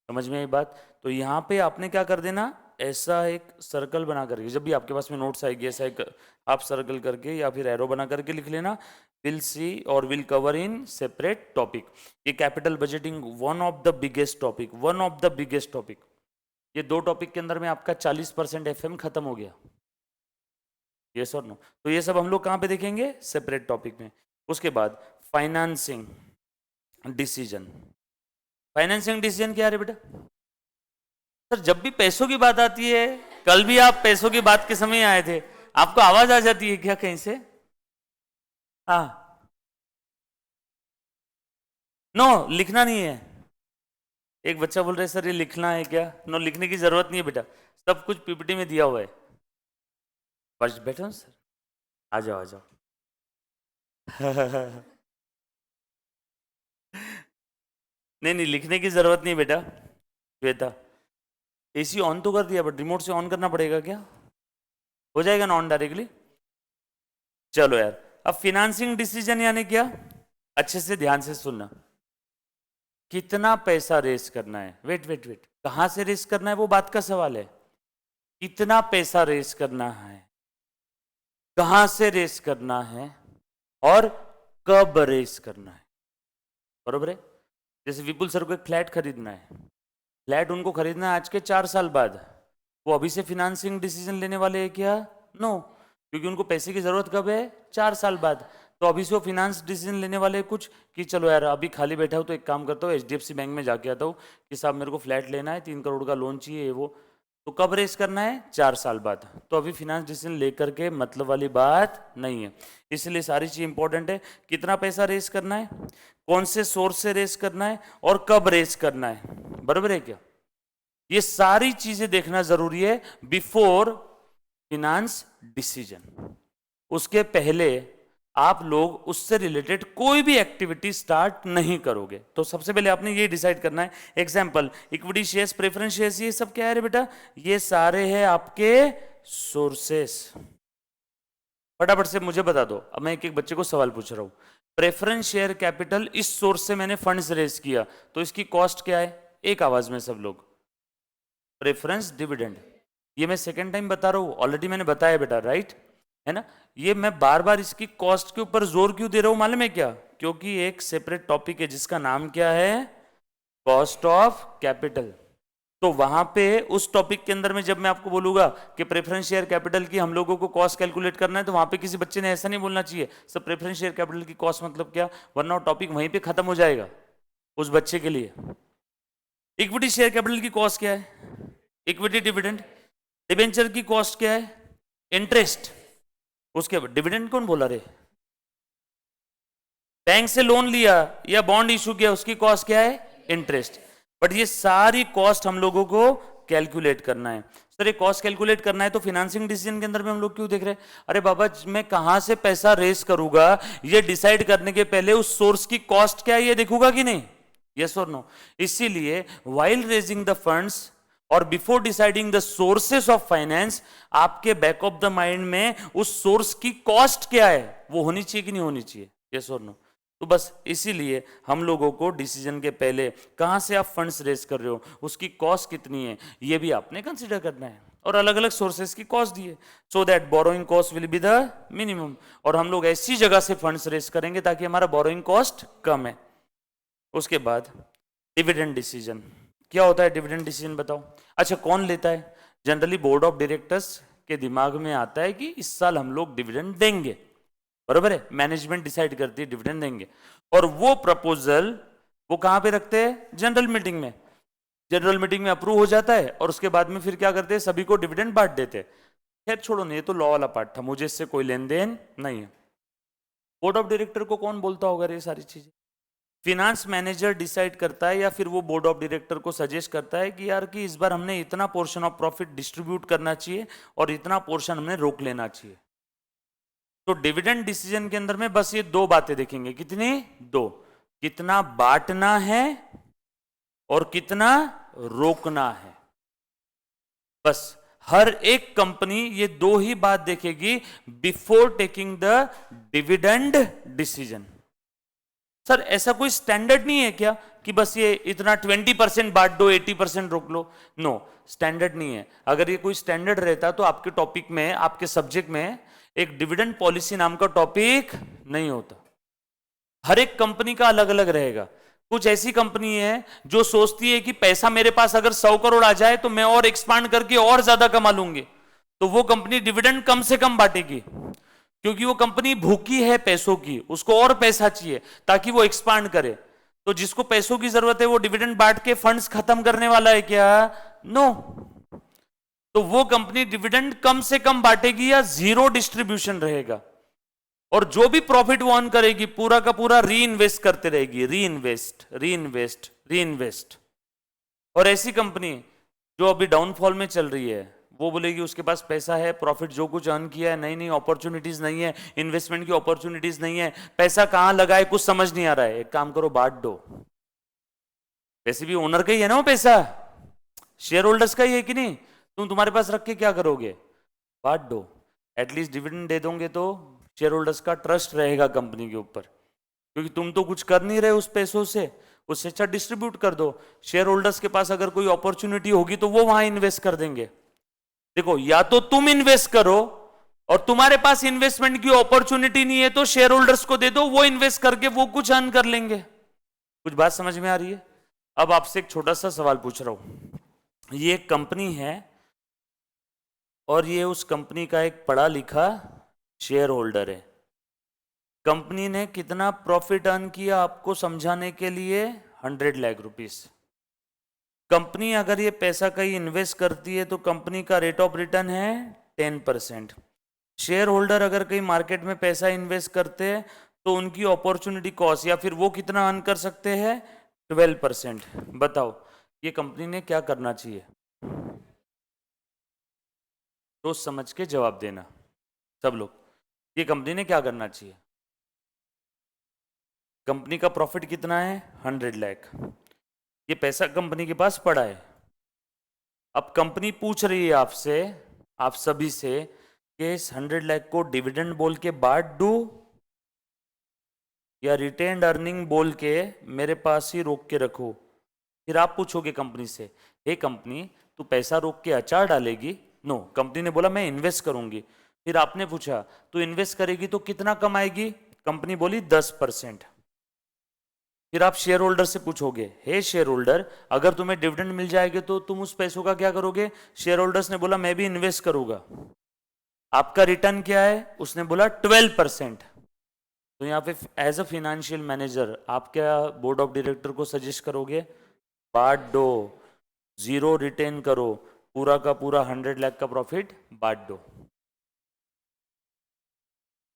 समझ में आई बात? तो यहाँ पे आपने क्या कर देना, ऐसा एक सर्कल बना करके, जब भी आपके पास में नोट्स आएगी ऐसा एक आप सर्कल करके या फिर एरो बना करके लिख लेना, विल सी और will cover in separate topic. ये capital budgeting one of the biggest topic, one of the biggest topic. ये 2 टॉपिक के अंदर में आपका 40% एफएम खत्म हो गया। यस और नो? तो ये सब हम लोग कहाँ पे देखेंगे? सेपरेट टॉपिक में। उसके बाद फाइनेंसिंग डिसीजन। फाइनेंसिंग डिसीजन क्या है बेटा? सर जब भी पैसों की बात आती है, कल भी आप पैसों की बात के समय आए थे, आपको आवाज आ जाती है क्या कहीं से? हाँ, नो लिखना नहीं है। एक बच्चा बोल रहे सर ये लिखना है क्या? नो, लिखने की जरूरत नहीं है बेटा, सब कुछ पीपीटी में दिया हुआ है। बस बैठो सर, आ जाओ आ जाओ। नहीं नहीं, लिखने की जरूरत नहीं बेटा। बेटा एसी ऑन तो कर दिया, बट रिमोट से ऑन करना पड़ेगा क्या? हो जाएगा ना ऑन डायरेक्टली? चलो यार, अब फिनांसिंग डिसीजन यानी क्या? अच्छे से ध्यान से सुनना। कितना पैसा रेस करना है? वेट वेट वेट, कहां से रेस करना है वो बात का सवाल है। कितना पैसा रेस करना है, कहां से रेस करना है, और कब रेस करना है। बरोबर है? जैसे विपुल सर को एक फ्लैट खरीदना है, फ्लैट उनको खरीदना है आज के 4 साल बाद, वो अभी से फिनांसिंग डिसीजन लेने वाले हैं क्या? नो, क्योंकि उनको पैसे की जरूरत कब है? 4 साल बाद। तो अभी से वो फिनांस डिसीजन लेने वाले कुछ कि चलो यार अभी खाली बैठा हूँ तो एक काम करता हूँ, एचडीएफसी बैंक में जाके आता हूँ कि साहब मेरे को फ्लैट लेना है, 3 करोड़ का लोन चाहिए वो। तो कब रेस करना है? 4 साल बाद। तो अभी फिनांस डिसीजन लेकर के मतलब वाली बात नहीं है। इसलिए सारी चीज इंपॉर्टेंट है। कितना पैसा रेस करना है, कौन से सोर्स से रेस करना है, और कब रेस करना है। बराबर है क्या? ये सारी चीजें देखना जरूरी है बिफोर फिनांस डिसीजन। उसके पहले आप लोग उससे रिलेटेड कोई भी एक्टिविटी स्टार्ट नहीं करोगे। तो सबसे पहले आपने ये डिसाइड करना है। Example, equity shares, preference shares, ये सब क्या है रे बेटा? ये सारे हैं आपके सोर्सेस। फटाफट से मुझे बता दो। अब मैं एक एक बच्चे को सवाल पूछ रहा हूं। प्रेफरेंस शेयर कैपिटल, इस सोर्स से मैंने फंड्स रेज किया, तो इसकी कॉस्ट क्या है? एक आवाज में सब लोग, प्रेफरेंस डिविडेंड। ये मैं सेकेंड टाइम बता रहा हूं, ऑलरेडी मैंने बताया बेटा, राइट है ना? ये मैं बार बार इसकी कॉस्ट के ऊपर जोर क्यों दे रहा हूं मालूम है क्या? क्योंकि एक सेपरेट टॉपिक है जिसका नाम क्या है, कॉस्ट ऑफ कैपिटल। तो वहां पे उस टॉपिक के अंदर में जब मैं आपको बोलूंगा कि प्रेफरेंस शेयर कैपिटल की हम लोगों को कॉस्ट कैलकुलेट करना है, तो वहां पे किसी बच्चे ने ऐसा नहीं बोलना चाहिए सर प्रेफरेंस शेयर कैपिटल की कॉस्ट मतलब क्या, वरना टॉपिक वहीं पे खत्म हो जाएगा उस बच्चे के लिए। इक्विटी शेयर कैपिटल की कॉस्ट क्या है, इक्विटी डिविडेंड। डिबेंचर की कॉस्ट क्या है, इंटरेस्ट। उसके बाद डिविडेंड कौन बोला रे, बैंक से लोन लिया या बॉन्ड इशू किया उसकी कॉस्ट क्या है, इंटरेस्ट। बट ये सारी कॉस्ट हम लोगों को कैलकुलेट करना है। सर ये कॉस्ट कैलकुलेट करना है तो फाइनेंसिंग डिसीजन के अंदर में हम लोग क्यों देख रहे हैं, अरे बाबा मैं कहां से पैसा रेस करूंगा ये डिसाइड करने के पहले उस सोर्स की कॉस्ट क्या है ये देखूंगा कि नहीं, यस और नो। इसीलिए वाइल रेजिंग द फंड्स और before deciding the sources of finance, आपके बैक ऑफ द माइंड में उस सोर्स की कॉस्ट क्या है वो होनी चाहिए कि नहीं होनी चाहिए, यस और नो। तो बस इसीलिए हम लोगों को डिसीजन के पहले कहां से आप फंड्स रेज कर रहे हो, उसकी कॉस्ट कितनी है ये भी आपने कंसीडर करना है, और अलग अलग सोर्सेस की कॉस्ट दी है, so that borrowing cost will be the minimum. और हम लोग ऐसी जगह से फंड्स रेज करेंगे ताकि हमारा बोरोइंग कॉस्ट कम है। उसके बाद डिविडेंड डिसीजन, क्या होता है डिविडेंड डिसीजन बताओ। अच्छा कौन लेता है, जनरली बोर्ड ऑफ डायरेक्टर्स के दिमाग में आता है कि इस साल हम लोग डिविडेंड देंगे, बरोबर है, मैनेजमेंट डिसाइड करती है डिविडेंड देंगे, और वो प्रपोजल वो कहां पे रखते हैं, जनरल मीटिंग में। जनरल मीटिंग में अप्रूव हो जाता है और उसके बाद में फिर क्या करते हैं, सभी को डिविडेंड बांट देते हैं। खैर छोड़ो नहीं, ये तो लॉ वाला पार्ट था, मुझे इससे कोई लेन देन नहीं है। बोर्ड ऑफ डायरेक्टर को कौन बोलता होगा ये सारी चीजें, फिनांस मैनेजर डिसाइड करता है, या फिर वो बोर्ड ऑफ डायरेक्टर को सजेस्ट करता है कि यार कि इस बार हमने इतना पोर्शन ऑफ प्रॉफिट डिस्ट्रीब्यूट करना चाहिए और इतना पोर्शन हमने रोक लेना चाहिए। तो डिविडेंड डिसीजन के अंदर में बस ये दो बातें देखेंगे, कितनी, दो, कितना बांटना है और कितना रोकना है। बस हर एक कंपनी ये दो ही बात देखेगी before taking the dividend decision. Sir ऐसा कोई स्टैंडर्ड नहीं है क्या कि बस ये इतना 20% बांट दो 80% रोक लो, नो स्टैंडर्ड नहीं है। अगर ये कोई स्टैंडर्ड रहता तो आपके टॉपिक में, आपके सब्जेक्ट में एक डिविडेंड पॉलिसी नाम का टॉपिक नहीं होता। हर एक कंपनी का अलग अलग रहेगा। कुछ ऐसी कंपनी है जो सोचती है कि पैसा मेरे पास अगर 100 करोड़ आ जाए तो मैं और एक्सपांड करके और ज्यादा कमा लूंगी, तो वो कंपनी डिविडेंड कम से कम बांटेगी, क्योंकि वो कंपनी भूखी है पैसों की, उसको और पैसा चाहिए ताकि वो एक्सपांड करे। तो जिसको पैसों की जरूरत है वो डिविडेंड बांट के फंड्स खत्म करने वाला है क्या, नो। तो वो कंपनी डिविडेंड कम से कम बांटेगी या जीरो डिस्ट्रीब्यूशन रहेगा, और जो भी प्रॉफिट वो अर्न करेगी पूरा का पूरा री इन्वेस्ट करते रहेगी, री इन्वेस्ट, री इन्वेस्ट, री इन्वेस्ट। और ऐसी कंपनी जो अभी डाउनफॉल में चल रही है वो बोलेगी उसके पास पैसा है, प्रॉफिट जो कुछ अर्न किया है, नई नई अपॉर्चुनिटीज नहीं है, इन्वेस्टमेंट की अपॉर्चुनिटीज नहीं है, पैसा कहां लगाए कुछ समझ नहीं आ रहा है, एक काम करो बांट दो। वैसे भी ओनर का ही है ना वो पैसा, शेयर होल्डर्स का ही है कि नहीं, तुम तुम्हारे पास रख के क्या करोगे, बांट दो। एटलीस्ट डिविडेंड दे दोगे तो शेयर होल्डर्स का ट्रस्ट रहेगा कंपनी के ऊपर, क्योंकि तुम तो कुछ कर नहीं रहे उस पैसों से, उससे अच्छा डिस्ट्रीब्यूट कर दो। शेयर होल्डर्स के पास अगर कोई अपॉर्चुनिटी होगी तो वो वहां इन्वेस्ट कर देंगे। देखो या तो तुम इन्वेस्ट करो और तुम्हारे पास इन्वेस्टमेंट की अपॉर्चुनिटी नहीं है तो शेयर होल्डर्स को दे दो, वो इन्वेस्ट करके वो कुछ अर्न कर लेंगे। कुछ बात समझ में आ रही है। अब आपसे एक छोटा सा सवाल पूछ रहा हूं, ये एक कंपनी है और ये उस कंपनी का एक पढ़ा लिखा शेयर होल्डर है। कंपनी ने कितना प्रॉफिट अर्न किया आपको समझाने के लिए, 100 लाख रुपीस। कंपनी अगर ये पैसा कहीं इन्वेस्ट करती है तो कंपनी का रेट ऑफ रिटर्न है 10%। शेयर होल्डर अगर कहीं मार्केट में पैसा इन्वेस्ट करते हैं तो उनकी अपॉर्चुनिटी कॉस्ट या फिर वो कितना अर्न कर सकते हैं, 12%। बताओ ये कंपनी ने क्या करना चाहिए, सोच समझ के जवाब देना सब लोग। ये कंपनी ने क्या करना चाहिए, कंपनी का प्रॉफिट कितना है, 100 लाख। ये पैसा कंपनी के पास पड़ा है। अब कंपनी पूछ रही है आपसे, आप सभी से, कि इस 100 लाख को डिविडेंड बोल के बांट दूं या रिटेन्ड अर्निंग बोल के मेरे पास ही रोक के रखो। फिर आप पूछोगे कंपनी से, हे कंपनी तू पैसा रोक के अचार डालेगी, नो। कंपनी ने बोला मैं इन्वेस्ट करूंगी। फिर आपने पूछा तू इन्वेस्ट करेगी तो कितना कमाएगी, कंपनी बोली 10%। फिर आप शेयर होल्डर से पूछोगे, हे शेयर होल्डर, अगर तुम्हें डिविडेंड मिल जाएगा तो तुम उस पैसों का क्या करोगे? शेयर होल्डर्स ने बोला मैं भी इन्वेस्ट करूंगा। आपका रिटर्न क्या है? उसने बोला 12%। तो यहाँ पे एज अ फाइनेंशियल मैनेजर आप क्या बोर्ड ऑफ डायरेक्टर को सजेस्ट करोगे? बांट दो, जीरो रिटेन करो, पूरा का पूरा 100 लाख का प्रॉफिट बांट दो।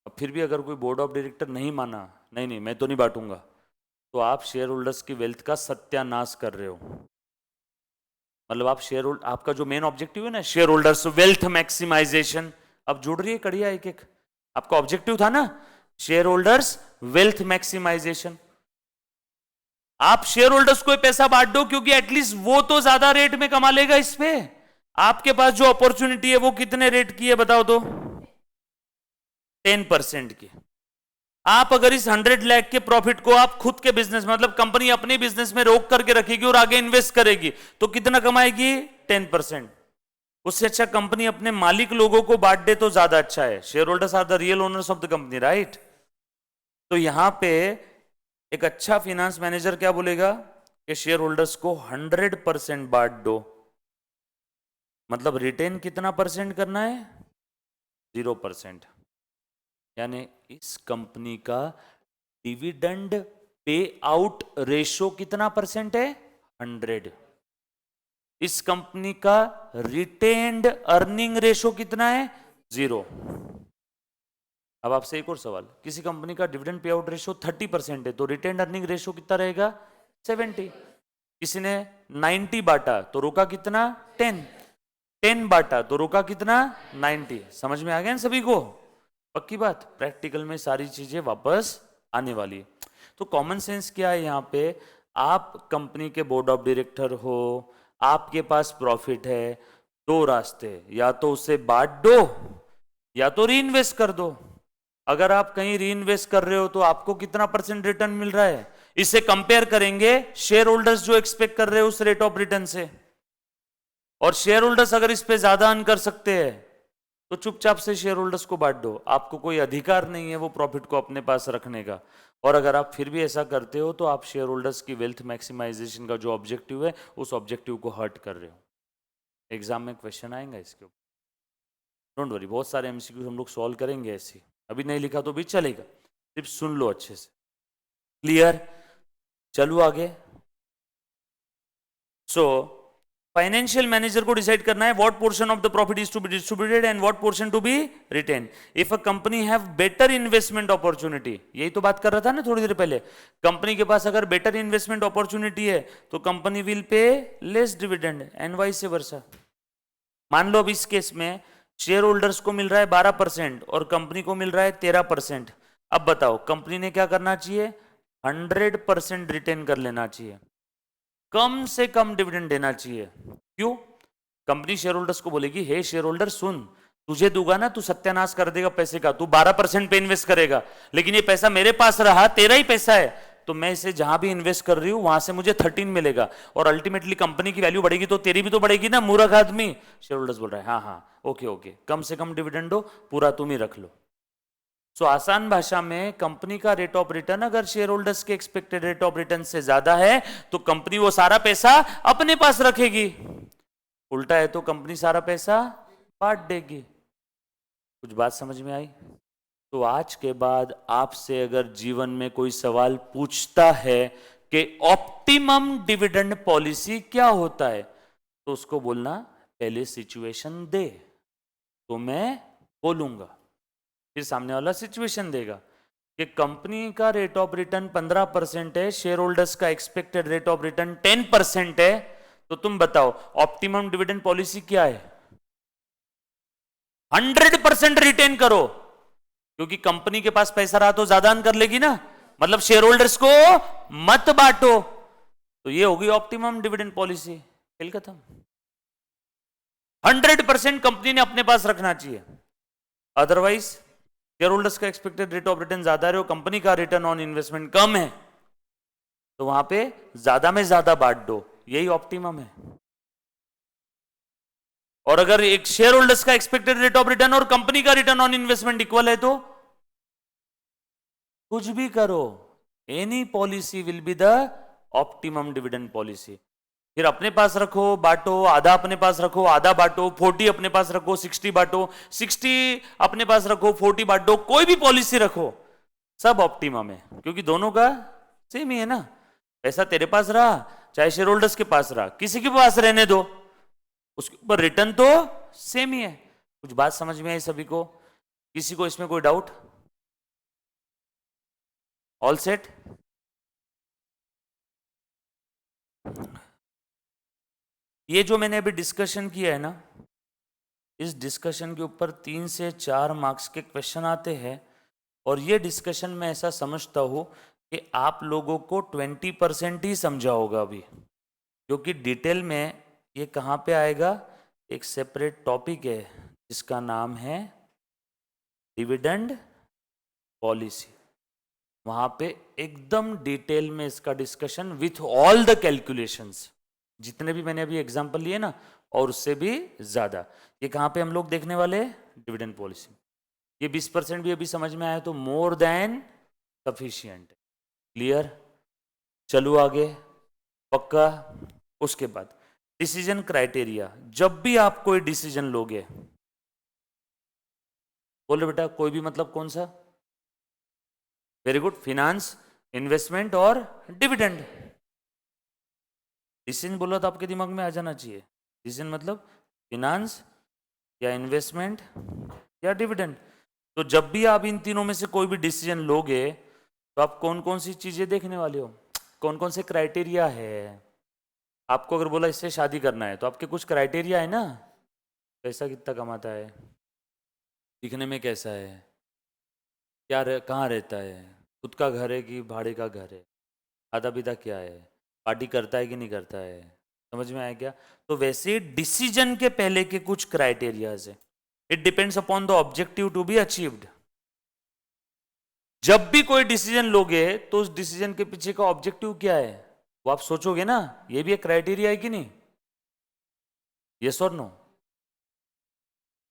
अब फिर भी अगर कोई बोर्ड ऑफ डायरेक्टर नहीं माना, नहीं नहीं मैं तो नहीं बांटूंगा, तो आप शेयर होल्डर्स की वेल्थ का सत्यानाश कर रहे हो। मतलब आप शेयर होल्डर, आपका जो मेन ऑब्जेक्टिव है ना शेयर होल्डर्स वेल्थ मैक्सिमाइजेशन, अब जुड़ रही है कड़िया एक एक। आपका ऑब्जेक्टिव था ना शेयर होल्डर्स वेल्थ मैक्सिमाइजेशन। आप शेयर होल्डर्स को पैसा बांट दो, क्योंकि एटलीस्ट वो तो ज्यादा रेट में कमा लेगा इस पे। आपके पास जो अपॉर्चुनिटी है वो कितने रेट की है बताओ तो? 10% की। आप अगर इस 100 लाख के प्रॉफिट को आप खुद के बिजनेस, मतलब कंपनी अपने बिजनेस में रोक करके रखेगी और आगे इन्वेस्ट करेगी, तो कितना कमाएगी? 10%। उससे अच्छा कंपनी अपने मालिक लोगों को बांट दे तो ज्यादा अच्छा है। Shareholders are the real owners of the company, right? तो यहां पे एक अच्छा फाइनेंस मैनेजर क्या बोलेगा कि शेयर होल्डर्स को 100% बांट दो। मतलब रिटेन कितना परसेंट करना है? 0%। यानी इस कंपनी का डिविडेंड पे आउट रेशो कितना परसेंट है? 100। इस कंपनी का रिटेन्ड अर्निंग रेशो कितना है? 0। अब आपसे एक और सवाल, किसी कंपनी का डिविडेंड पे आउट रेशो 30% है, तो रिटेन्ड अर्निंग रेशो कितना रहेगा? 70। किसी ने 90 बांटा तो रोका कितना? 10। 10 बांटा तो रोका कितना? 90। समझ में आ गया ना सभी को? पक्की बात, प्रैक्टिकल में सारी चीजें वापस आने वाली। तो कॉमन सेंस क्या है यहाँ पे? आप कंपनी के बोर्ड ऑफ डायरेक्टर हो, आपके पास प्रॉफिट है, दो रास्ते, या तो उसे बांट दो या तो री इन्वेस्ट कर दो। अगर आप कहीं री इन्वेस्ट कर रहे हो तो आपको कितना परसेंट रिटर्न मिल रहा है? इसे कंपेयर करेंगे शेयर होल्डर्स जो एक्सपेक्ट कर रहे हो उस रेट ऑफ रिटर्न से। और शेयर होल्डर्स अगर इस पे ज्यादा अर्न कर सकते हैं तो चुपचाप से शेयर होल्डर्स को बांट दो। आपको कोई अधिकार नहीं है वो प्रॉफिट को अपने पास रखने का। और अगर आप फिर भी ऐसा करते हो तो आप शेयर होल्डर्स की वेल्थ मैक्सिमाइजेशन का जो ऑब्जेक्टिव है उस ऑब्जेक्टिव को हर्ट कर रहे हो। एग्जाम में क्वेश्चन आएगा इसके ऊपर, डोंट वरी, बहुत सारे एमसीक्यू हम लोग सॉल्व करेंगे ऐसे। अभी नहीं लिखा तो भी चलेगा, सिर्फ सुन लो अच्छे से। क्लियर? चलो आगे। सो फाइनेंशियल मैनेजर को डिसाइड करना है what portion of the profit is to be distributed and what portion to be retain if a company have better investment opportunity. यही तो बात कर रहा था ना थोड़ी देर पहले। कंपनी के पास अगर बेटर इन्वेस्टमेंट अपॉर्चुनिटी है तो company will pay less dividend and vice versa. मान लो अब इस केस में शेयर होल्डर्स को मिल रहा है 12% और कंपनी को मिल रहा है 13%। अब बताओ कंपनी ने क्या करना चाहिए? 100% रिटेन कर लेना चाहिए, कम से कम डिविडेंड देना चाहिए। क्यों? कंपनी शेयर होल्डर्स को बोलेगी, हे शेयर होल्डर सुन, तुझे दूंगा ना, तू सत्यानाश कर देगा पैसे का, तू 12% पे इन्वेस्ट करेगा, लेकिन ये पैसा मेरे पास रहा, तेरा ही पैसा है, तो मैं इसे जहां भी इन्वेस्ट कर रही हूं वहां से मुझे 13 मिलेगा और अल्टीमेटली कंपनी की वैल्यू बढ़ेगी तो तेरी भी तो बढ़ेगी ना मूर्ख आदमी। शेयर होल्डर्स बोल रहा है हाँ हाँ ओके ओके, कम से कम डिविडेंड दो, पूरा तुम ही रख लो। सो आसान भाषा में कंपनी का रेट ऑफ रिटर्न अगर शेयर होल्डर्स के एक्सपेक्टेड रेट ऑफ रिटर्न से ज्यादा है तो कंपनी वो सारा पैसा अपने पास रखेगी। उल्टा है तो कंपनी सारा पैसा बांट देगी। कुछ बात समझ में आई? तो आज के बाद आपसे अगर जीवन में कोई सवाल पूछता है कि ऑप्टिमम डिविडेंड पॉलिसी क्या होता है, तो उसको बोलना पहले सिचुएशन दे, तो मैं बोलूंगा, फिर सामने वाला सिचुएशन देगा कि कंपनी का रेट ऑफ रिटर्न 15% है, शेयर होल्डर्स का एक्सपेक्टेड रेट ऑफ रिटर्न 10% है, तो तुम बताओ ऑप्टिमम डिविडेंड पॉलिसी क्या है? 100% रिटेन करो, क्योंकि कंपनी के पास पैसा रहा तो ज्यादा अर्न कर लेगी ना, मतलब शेयर होल्डर्स को मत बांटो, तो ये होगी ऑप्टिमम डिविडेंड पॉलिसी। खेल खत्म। 100% कंपनी ने अपने पास रखना चाहिए, अदरवाइज शेयर होल्डर्स का एक्सपेक्टेड रेट ऑफ रिटर्न ज्यादा रहे, कंपनी का रिटर्न ऑन इन्वेस्टमेंट कम है, तो वहां पे ज्यादा में ज्यादा बांट दो, यही ऑप्टिमम है। और अगर एक शेयर होल्डर्स का एक्सपेक्टेड रेट ऑफ रिटर्न और कंपनी का रिटर्न ऑन इन्वेस्टमेंट इक्वल है तो कुछ भी करो, any policy will be the optimum dividend policy. फिर अपने पास रखो, बांटो, आधा अपने पास रखो, आधा बांटो, 40 अपने पास रखो, 60 बांटो, 60 अपने पास रखो, 40 बांटो, कोई भी पॉलिसी रखो, सब ऑप्टिमम है, क्योंकि दोनों का सेम ही है ना। पैसा तेरे पास रहा चाहे शेयर होल्डर्स के पास रहा, किसी के पास रहने दो, उसके ऊपर रिटर्न तो सेम ही है। कुछ बात समझ में आई सभी को? किसी को इसमें कोई डाउट? All set? ये जो मैंने अभी डिस्कशन किया है ना, इस डिस्कशन के ऊपर 3 से 4 मार्क्स के क्वेश्चन आते हैं, और ये डिस्कशन में ऐसा समझता हूं कि आप लोगों को 20% ही समझा होगा अभी, क्योंकि डिटेल में ये कहाँ पे आएगा, एक सेपरेट टॉपिक है जिसका नाम है डिविडेंड पॉलिसी। वहां पे एकदम डिटेल में इसका discussion with all the calculations, जितने भी मैंने अभी एग्जांपल लिए ना और उससे भी ज्यादा। ये कहाँ पे हम लोग देखने वाले हैं? Dividend policy. ये 20% भी अभी समझ में आया तो मोर देन सफिशिएंट। क्लियर? चलो आगे, पक्का? उसके बाद डिसीजन क्राइटेरिया। जब भी आप कोई डिसीजन लोगे, बोलो बेटा कोई भी मतलब कौन सा? वेरी गुड, फिनांस, इन्वेस्टमेंट और डिविडेंड। डिसीजन बोला तो आपके दिमाग में आ जाना चाहिए। डिसीजन मतलब फिनांस या इन्वेस्टमेंट या डिविडेंड। तो जब भी आप इन तीनों में से कोई भी डिसीजन लोगे तो आप कौन कौन सी चीजें देखने वाले हो, कौन कौन से क्राइटेरिया है। आपको अगर बोला इससे शादी करना है तो आपके कुछ क्राइटेरिया है ना, पैसा कितना कमाता है, दिखने में कैसा है, कहाँ रहता है, खुद का घर है कि भाड़े का घर है, खाता पीता क्या है, पार्टी करता है कि नहीं करता है। समझ में आया क्या? तो वैसे डिसीजन के पहले के कुछ क्राइटेरियाज है। It depends upon the objective to be achieved. जब भी कोई डिसीजन लोगे तो उस डिसीजन के पीछे का ऑब्जेक्टिव क्या है वो आप सोचोगे ना। ये भी एक क्राइटेरिया है कि नहीं? यस और नो?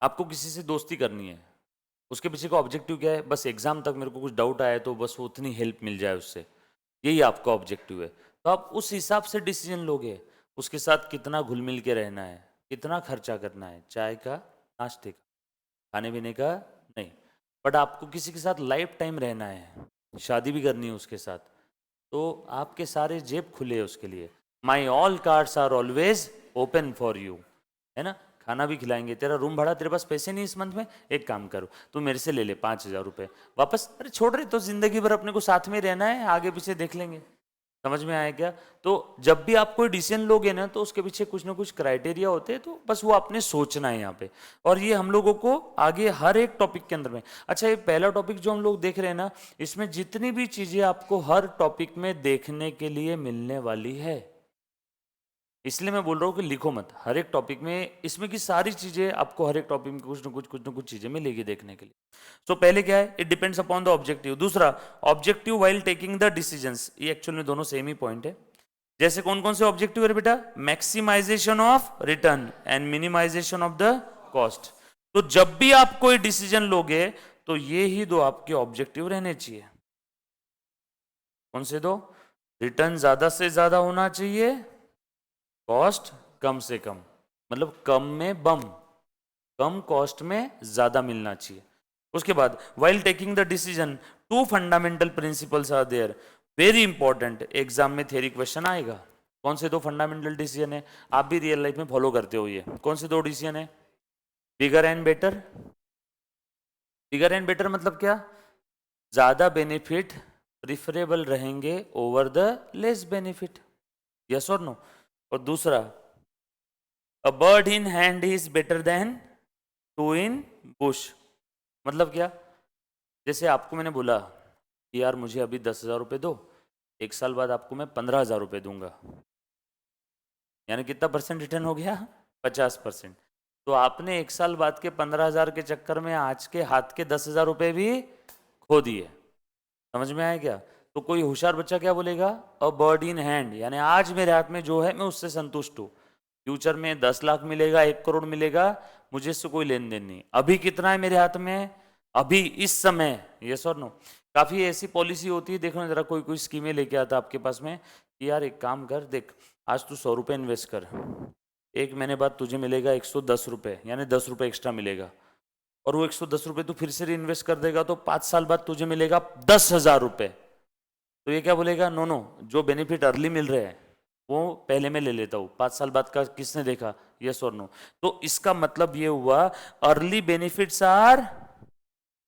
आपको किसी से दोस्ती करनी है, उसके पीछे का ऑब्जेक्टिव क्या है? बस एग्जाम तक मेरे को कुछ डाउट आया तो बस उतनी हेल्प मिल जाए उससे, यही आपका ऑब्जेक्टिव है। तो आप उस हिसाब से डिसीजन लोगे। उसके साथ कितना घुल मिल के रहना है, कितना खर्चा करना है, चाय का, नाश्ते का, खाने पीने का नहीं, बट आपको किसी के साथ लाइफ टाइम रहना है, शादी भी करनी है उसके साथ, तो आपके सारे जेब खुले हैं उसके लिए। My all cards are always open for you, है ना। खाना भी खिलाएंगे, तेरा रूम भाड़ा, तेरे पास पैसे नहीं इस मंथ में, एक काम करो तू मेरे से ले ले 5,000 रुपये वापस। अरे छोड़ रहे तो जिंदगी भर अपने को साथ में रहना है, आगे पीछे देख लेंगे। समझ में आया क्या? तो जब भी आप कोई डिसीजन लोगे ना तो उसके पीछे कुछ ना कुछ क्राइटेरिया होते हैं, तो बस वो आपने सोचना है यहाँ पे। और ये हम लोगों को आगे हर एक टॉपिक के अंदर में, अच्छा ये पहला टॉपिक जो हम लोग देख रहे हैं ना, इसमें जितनी भी चीजें आपको हर टॉपिक में देखने के लिए मिलने वाली है, इसलिए मैं बोल रहा हूँ कि लिखो मत। हर एक टॉपिक में इसमें की सारी चीजें आपको हर एक टॉपिक में कुछ ना कुछ चीजें मिलेगी देखने के लिए। तो पहले क्या है? It depends upon the objective. दूसरा, objective while taking the decisions. ये एक्चुअली दोनों सेम ही पॉइंट है। जैसे कौन कौन से ऑब्जेक्टिव है बेटा? Maximisation of return and minimisation of the cost. तो जब भी आप कोई डिसीजन लोगे तो ये ही दो आपके ऑब्जेक्टिव रहने चाहिए। कौन से दो? रिटर्न ज्यादा से ज्यादा होना चाहिए, कॉस्ट कम से कम, मतलब कम में बम, कम कॉस्ट में ज्यादा मिलना चाहिए। उसके बाद while taking the decision, two fundamental principles are there, very important, exam में थ्योरी क्वेश्चन आएगा। कौन से दो फंडामेंटल डिसीजन है? आप भी रियल लाइफ में फॉलो करते हो, ये कौन से दो डिसीजन है? Bigger and better. Bigger and better मतलब क्या? ज्यादा बेनिफिट प्रिफरेबल रहेंगे over the less benefit, yes और नो। और दूसरा, a bird in hand is better than two in bush. मतलब क्या? जैसे आपको मैंने बोला कि यार मुझे अभी 10,000 रुपये दो, एक साल बाद आपको मैं 15,000 रुपये दूंगा, यानी कितना परसेंट रिटर्न हो गया? 50%। तो आपने एक साल बाद के 15,000 के चक्कर में आज के हाथ के 10,000 रुपये भी खो दिए। समझ में आया क्या? तो कोई होशियार बच्चा क्या बोलेगा? अ बर्ड इन हैंड, यानी आज मेरे हाथ में जो है मैं उससे संतुष्ट हूँ। फ्यूचर में 10 लाख मिलेगा, 1 करोड़ मिलेगा, मुझे इससे कोई लेन देन नहीं। अभी कितना है मेरे हाथ में? अभी इस समय, यस और नो। काफी ऐसी पॉलिसी होती है, देखो ना जरा, कोई कोई स्कीमें लेके आता आपके पास में कि यार एक काम कर, देख आज तू 100 रुपये इन्वेस्ट कर, एक महीने बाद तुझे मिलेगा 110 रुपये, यानी 10 रुपये एक्स्ट्रा मिलेगा, और वो 110 रुपये तू फिर से री इन्वेस्ट कर देगा तो 5 साल बाद तुझे मिलेगा 10,000 रुपये। तो ये क्या बोलेगा, नो नो, जो बेनिफिट अर्ली मिल रहे हैं वो पहले मैं ले लेता हूँ, 5 साल बाद का किसने देखा, यस और नो। तो इसका मतलब ये हुआ early benefits are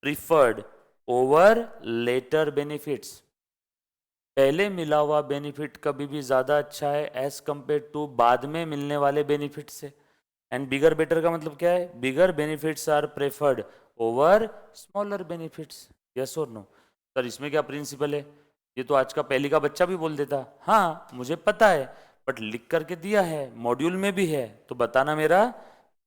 preferred over later benefits. पहले मिला हुआ बेनिफिट कभी भी ज्यादा अच्छा है एज कंपेयर टू बाद में मिलने वाले बेनिफिट से। एंड बिगर बेटर का मतलब क्या है, bigger benefits are preferred over smaller benefits, yes और नो। सर इसमें क्या प्रिंसिपल है, ये तो आज का पहली का बच्चा भी बोल देता, हाँ मुझे पता है बट लिख करके दिया है, मॉड्यूल में भी है, तो बताना मेरा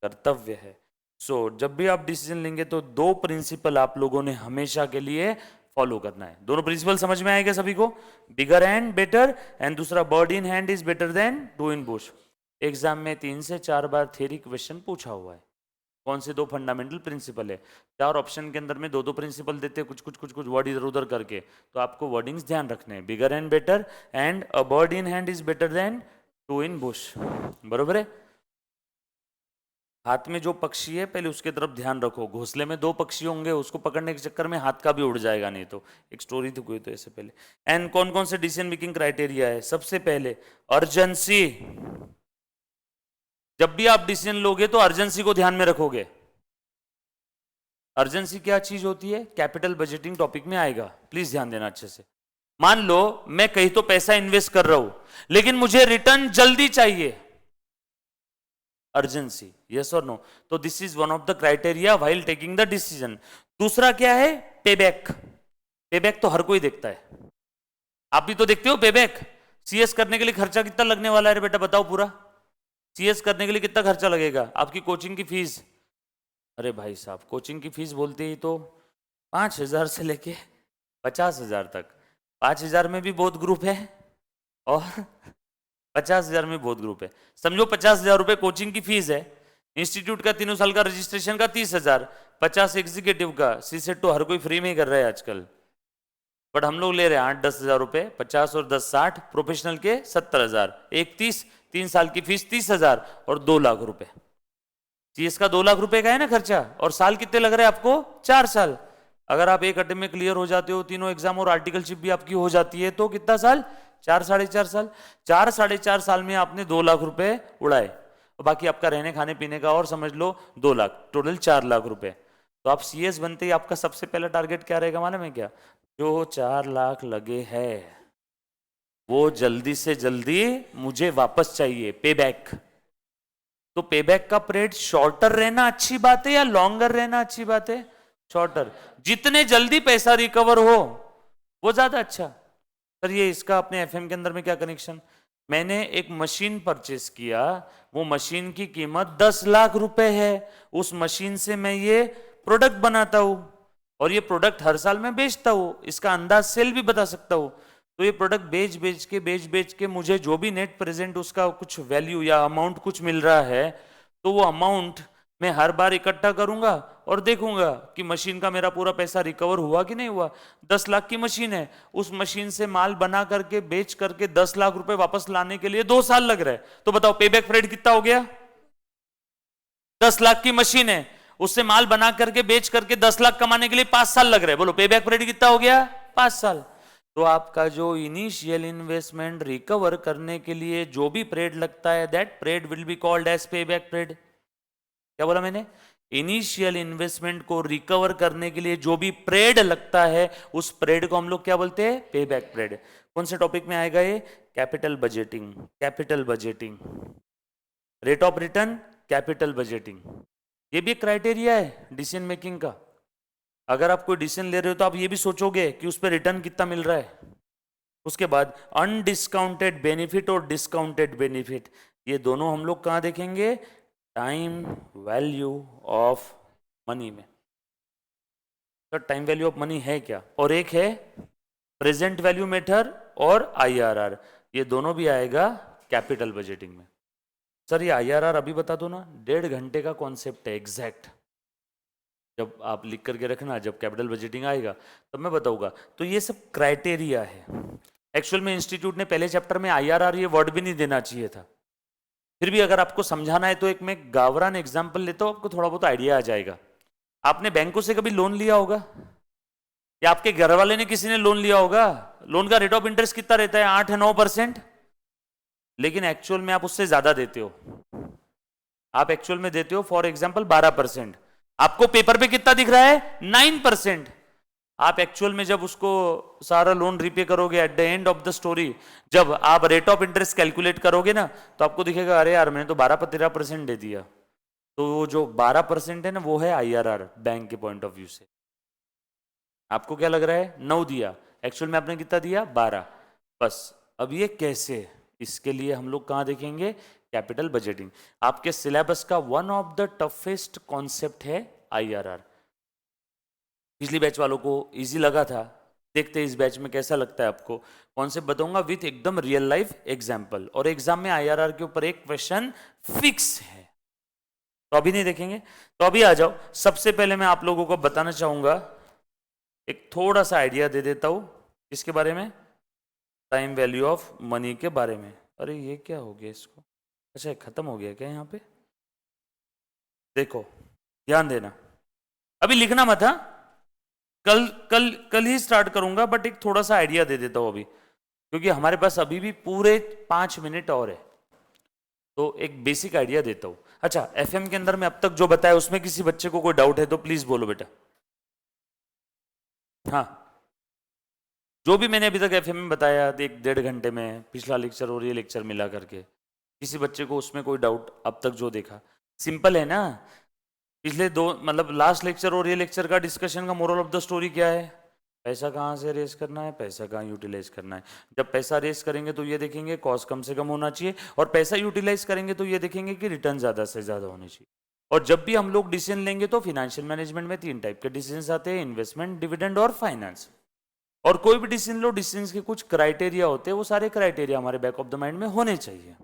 कर्तव्य है। सो जब भी आप डिसीजन लेंगे तो दो प्रिंसिपल आप लोगों ने हमेशा के लिए फॉलो करना है। दोनों प्रिंसिपल समझ में आएगा सभी को, बिगर एंड बेटर, एंड दूसरा bird in hand is better than two in bush. Exam में 3 से 4 बार थ्योरी क्वेश्चन पूछा हुआ है, कौन से दो फंडामेंटल प्रिंसिपल है। 4 ऑप्शन के अंदर में दो दो प्रिंसिपल देते हैं, कुछ कुछ कुछ कुछ वर्ड इधर उधर करके, तो आपको वर्डिंग्स ध्यान रखने हैं, bigger and better, and a bird in hand is better than two in bush, बरोबर है। हाथ में जो पक्षी है पहले उसके तरफ ध्यान रखो, घोंसले में 2 पक्षी होंगे, उसको पकड़ने के चक्कर में हाथ का भी उड़ जाएगा, नहीं तो एक स्टोरी थी कोई तो ऐसे पहले। एंड कौन कौन से डिसीजन मेकिंग क्राइटेरिया है, सबसे पहले अर्जेंसी। जब भी आप डिसीजन लोगे तो अर्जेंसी को ध्यान में रखोगे। अर्जेंसी क्या चीज होती है, कैपिटल बजटिंग टॉपिक में आएगा, प्लीज ध्यान देना अच्छे से। मान लो मैं कहीं तो पैसा इन्वेस्ट कर रहा हूं लेकिन मुझे रिटर्न जल्दी चाहिए, अर्जेंसी, यस और नो। तो this is one of the criteria while taking the decision. दूसरा क्या है, पेबैक। पेबैक तो हर कोई देखता है, आप भी तो देखते हो पेबैक। सीएस करने के लिए खर्चा कितना लगने वाला है बेटा, बताओ पूरा। सीएस करने के लिए कितना खर्चा लगेगा, आपकी कोचिंग की फीस, अरे भाई साहब कोचिंग की फीस बोलते ही तो 5,000 से लेके 50,000 तक। 5,000 में भी बहुत ग्रुप है और 50,000 में बहुत ग्रुप है। समझो 50,000 रुपए कोचिंग की फीस है, इंस्टीट्यूट का 3 साल का रजिस्ट्रेशन का 30,000, 50 एग्जीक्यूटिव का, सीसेट तो हर कोई फ्री में ही कर रहा है आजकल, बट हम लोग ले रहे हैं 8-10 हजार रुपए, 50 और 10 60, प्रोफेशनल के 70,000, एक 30, 3 साल की फीस 30,000 और 2 लाख रुपए। सीएस का 2 लाख रुपए का है ना खर्चा, और साल कितने लग रहे हैं आपको, 4 साल। अगर आप एक अटेम्प्ट में क्लियर हो जाते हो, तीनों एग्जाम और आर्टिकलशिप भी आपकी हो जाती है, तो कितना साल, 4-4.5 साल। 4-4.5 साल में आपने 2 लाख रुपए उड़ाए, और बाकी आपका रहने खाने पीने का और समझ लो 2 लाख, टोटल 4 लाख रुपए। तो आप सीएस बनते ही आपका सबसे पहला टारगेट क्या रहेगा मालूम है क्या, जो 4 लाख लगे हैं वो जल्दी से जल्दी मुझे वापस चाहिए, पे बैक। तो पे बैक का पीरियड शॉर्टर रहना अच्छी बात है या लॉन्गर रहना अच्छी बात है, शॉर्टर। जितने जल्दी पैसा रिकवर हो वो ज्यादा अच्छा। सर ये इसका अपने एफएम के अंदर में क्या कनेक्शन, मैंने एक मशीन परचेस किया, वो मशीन की कीमत 10 लाख रुपए है, उस मशीन से मैं ये प्रोडक्ट बनाता हूं और ये प्रोडक्ट हर साल मैं बेचता हूं, इसका अंदाज सेल भी बता सकता हूं। तो ये प्रोडक्ट बेच के मुझे जो भी नेट प्रेजेंट उसका कुछ वैल्यू या अमाउंट कुछ मिल रहा है, तो वो अमाउंट मैं हर बार इकट्ठा करूंगा और देखूंगा कि मशीन का मेरा पूरा पैसा रिकवर हुआ कि नहीं हुआ। 10 लाख की मशीन है, उस मशीन से माल बना करके बेच करके 10 लाख रुपए वापस लाने के लिए 2 साल लग रहा है, तो बताओ पेबैक पीरियड कितना हो गया। 10 लाख की मशीन है, उससे माल बना करके बेच करके 10 लाख कमाने के लिए 5 साल लग रहे हैं, बोलो पेबैक पीरियड कितना हो गया, 5 साल। तो आपका जो इनिशियल इन्वेस्टमेंट रिकवर करने के लिए जो भी पीरियड लगता है, that period will be called as payback period. क्या बोला मैंने, इनिशियल इन्वेस्टमेंट को रिकवर करने के लिए जो भी पीरियड लगता है उस पीरियड को हम लोग क्या बोलते हैं, पेबैक पीरियड। कौन से टॉपिक में आएगा ये, capital budgeting. Capital budgeting, rate of return, capital budgeting, ये भी क्राइटेरिया है डिसीजन मेकिंग का। अगर आप कोई डिसीजन ले रहे हो तो आप ये भी सोचोगे कि उस पर रिटर्न कितना मिल रहा है। उसके बाद अनडिस्काउंटेड बेनिफिट और डिस्काउंटेड बेनिफिट, ये दोनों हम लोग कहां देखेंगे, टाइम वैल्यू ऑफ मनी में। तो टाइम वैल्यू ऑफ मनी है क्या, और एक है प्रेजेंट वैल्यू मेथड और आईआरआर, ये दोनों भी आएगा कैपिटल बजटिंग में। सर ये आईआरआर अभी बता दो ना, 1.5 घंटे का कॉन्सेप्ट है एग्जैक्ट। जब आप लिख करके रखना, जब कैपिटल बजटिंग आएगा तब मैं बताऊंगा। तो ये सब क्राइटेरिया है। एक्चुअल में इंस्टीट्यूट ने पहले चैप्टर में आईआरआर ये वर्ड भी नहीं देना चाहिए था, फिर भी अगर आपको समझाना है तो एक मैं गावरान एग्जाम्पल लेता हूं, आपको थोड़ा बहुत आइडिया आ जाएगा। आपने बैंकों से कभी लोन लिया होगा, या आपके घर वाले ने किसी ने लोन लिया होगा? लोन का रेट ऑफ इंटरेस्ट कितना रहता है? 8-9%। लेकिन एक्चुअल में आप उससे ज्यादा देते हो। आप एक्चुअल में देते हो फॉर एग्जाम्पल 12%। आपको पेपर पे कितना दिख रहा है? 9%। आप एक्चुअल में जब उसको सारा लोन रीपे करोगे, at the end of the story जब आप रेट ऑफ इंटरेस्ट कैलकुलेट करोगे ना, तो आपको दिखेगा अरे यार मैंने तो 12-13% दे दिया। तो वो जो 12% है ना, वो है आईआरआर बैंक के पॉइंट ऑफ व्यू से। आपको क्या लग रहा है? 9 दिया, एक्चुअल में आपने कितना दिया? 12। बस अब ये कैसे, इसके लिए हम लोग कहां देखेंगे? Capital budgeting. आपके सिलेबस का one of the toughest concept है आईआरआर। पिछली बैच वालों को इजी लगा था, देखते हैं इस बैच में कैसा लगता है आपको। कॉन्सेप्ट बताऊंगा विथ एकदम रियल लाइफ एग्जाम्पल, और एग्जाम में आईआरआर के ऊपर एक क्वेश्चन फिक्स है। तो अभी नहीं देखेंगे, तो अभी आ जाओ। सबसे पहले मैं आप लोगों को बताना चाहूंगा, एक थोड़ा सा आइडिया दे देता हूं इसके बारे में, टाइम वैल्यू ऑफ मनी के बारे में। अरे ये क्या हो गया इसको? अच्छा खत्म हो गया क्या यहाँ पे? देखो ध्यान देना, अभी लिखना मत। हाँ, कल कल कल ही स्टार्ट करूंगा, बट एक थोड़ा सा आइडिया दे देता हूं अभी, क्योंकि हमारे पास अभी भी पूरे 5 मिनट और है। तो एक बेसिक आइडिया देता हूं। अच्छा, एफएम के अंदर मैं अब तक जो बताया उसमें किसी बच्चे को कोई डाउट है तो प्लीज बोलो बेटा। हाँ, जो भी मैंने अभी तक एफएम में बताया 1-1.5 घंटे में, पिछला लेक्चर और ये लेक्चर मिला करके, किसी बच्चे को उसमें कोई डाउट अब तक जो देखा? सिंपल है ना। पिछले दो मतलब लास्ट लेक्चर और ये लेक्चर का डिस्कशन का मोरल ऑफ द स्टोरी क्या है? पैसा कहाँ से रेस करना है, पैसा कहाँ यूटिलाइज करना है। जब पैसा रेस करेंगे तो ये देखेंगे कॉस्ट कम से कम होना चाहिए, और पैसा यूटिलाइज करेंगे तो ये देखेंगे कि रिटर्न ज्यादा से ज्यादा होनी चाहिए। और जब भी हम लोग डिसीजन लेंगे तो फिनेंशियल मैनेजमेंट में 3 टाइप के डिसीजन आते हैं, इन्वेस्टमेंट, डिविडेंड और फाइनेंस। और कोई भी डिसीजन लो, डिसीजन के कुछ क्राइटेरिया होते हैं, वो सारे क्राइटेरिया हमारे बैक ऑफ द माइंड में होने चाहिए।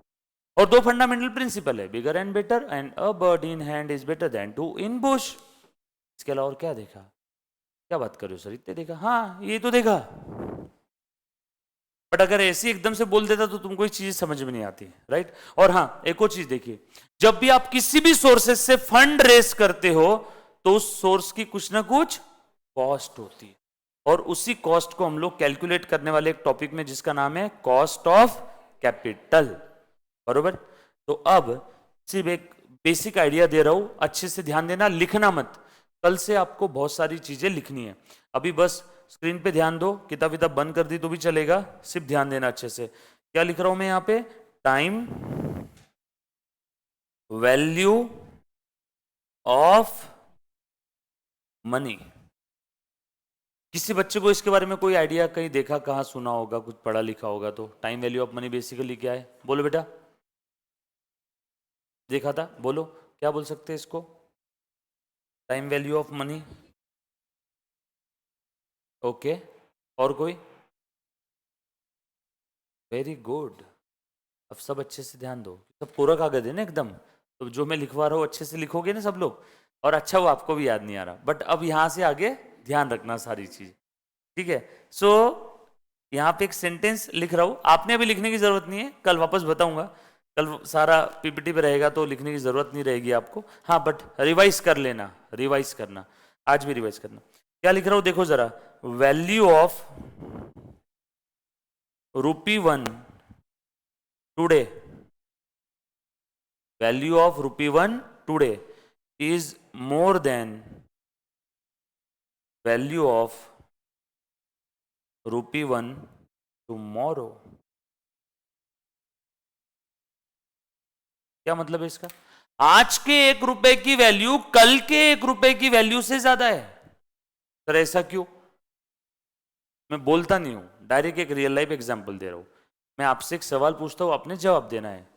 और 2 फंडामेंटल प्रिंसिपल है, bigger and better, and a bird in hand is better then 2 in Bush. इसके अलावा और क्या देखा? क्या बात कर रहे हो सर, इतने देखा? हाँ ये तो देखा, बट अगर ऐसी एकदम से बोल देता तो तुमको इस चीज समझ में नहीं आती, राइट? और हाँ, एक और चीज देखिए, जब भी आप किसी भी सोर्सेस से फंड रेस करते हो तो उस सोर्स की कुछ ना कुछ कॉस्ट होती है, और उसी कॉस्ट को हम लोग कैलकुलेट करने वाले एक टॉपिक में जिसका नाम है कॉस्ट ऑफ कैपिटल, बरोबर? तो अब सिर्फ एक बेसिक आइडिया दे रहा हूं, अच्छे से ध्यान देना, लिखना मत। कल से आपको बहुत सारी चीजें लिखनी है। अभी बस स्क्रीन पे ध्यान दो, किताब विताब बंद कर दी तो भी चलेगा, सिर्फ ध्यान देना अच्छे से। क्या लिख रहा हूं मैं यहां पे? Time value of money. किसी बच्चे को इसके बारे में कोई आइडिया, कहीं देखा, कहां सुना होगा, कुछ पढ़ा लिखा होगा तो? Time value of money basically क्या है? बोलो बेटा, देखा था? बोलो, क्या बोल सकते हैं इसको? Time value of money. Okay, और कोई? Very good. अब सब अच्छे से ध्यान दो, सब कोरा कागज है ना एकदम, तो जो मैं लिखवा रहा हूँ अच्छे से लिखोगे ना सब लोग। और अच्छा वो आपको भी याद नहीं आ रहा, बट अब यहाँ से आगे ध्यान रखना सारी चीज, ठीक है? सो यहाँ पे एक सेंटेंस लिख रहा हूँ, आपने अभी लिखने की जरूरत नहीं है, कल वापस बताऊंगा। कल सारा पीपीटी पे रहेगा तो लिखने की जरूरत नहीं रहेगी आपको। हाँ, बट रिवाइज कर लेना, रिवाइज करना, आज भी रिवाइज करना। क्या लिख रहा हूँ देखो जरा, value of ₹1 today, value of ₹1 today is more than value of ₹1 tomorrow। क्या मतलब है इसका? आज के ₹1 की वैल्यू कल के ₹1 की वैल्यू से ज्यादा है। सर ऐसा क्यों? मैं बोलता नहीं हूं, डायरेक्ट एक रियल लाइफ एग्जांपल दे रहा हूं। मैं आपसे एक सवाल पूछता हूं, आपने जवाब देना है।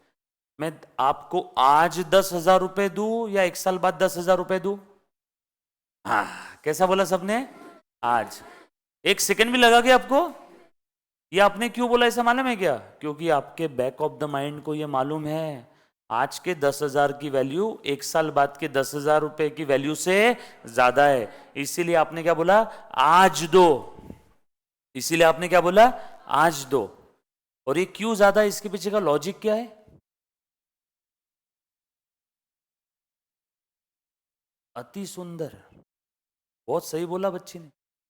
मैं आपको आज 10,000 रुपए दूं या 1 साल बाद 10,000 रुपए दूं? हाँ, कैसा बोला सबने? आज। 1 सेकंड भी लगा क्या आपको? ये आपने क्यों बोला ऐसा मालूम है क्या? क्योंकि आपके बैक ऑफ द माइंड को ये मालूम है आज के 10,000 की वैल्यू 1 साल बाद के 10,000 रुपए की वैल्यू से ज्यादा है, इसीलिए आपने क्या बोला, आज दो। इसीलिए आपने क्या बोला, आज दो। और ये क्यों ज्यादा है, इसके पीछे का लॉजिक क्या है? अति सुंदर, बहुत सही बोला बच्ची ने।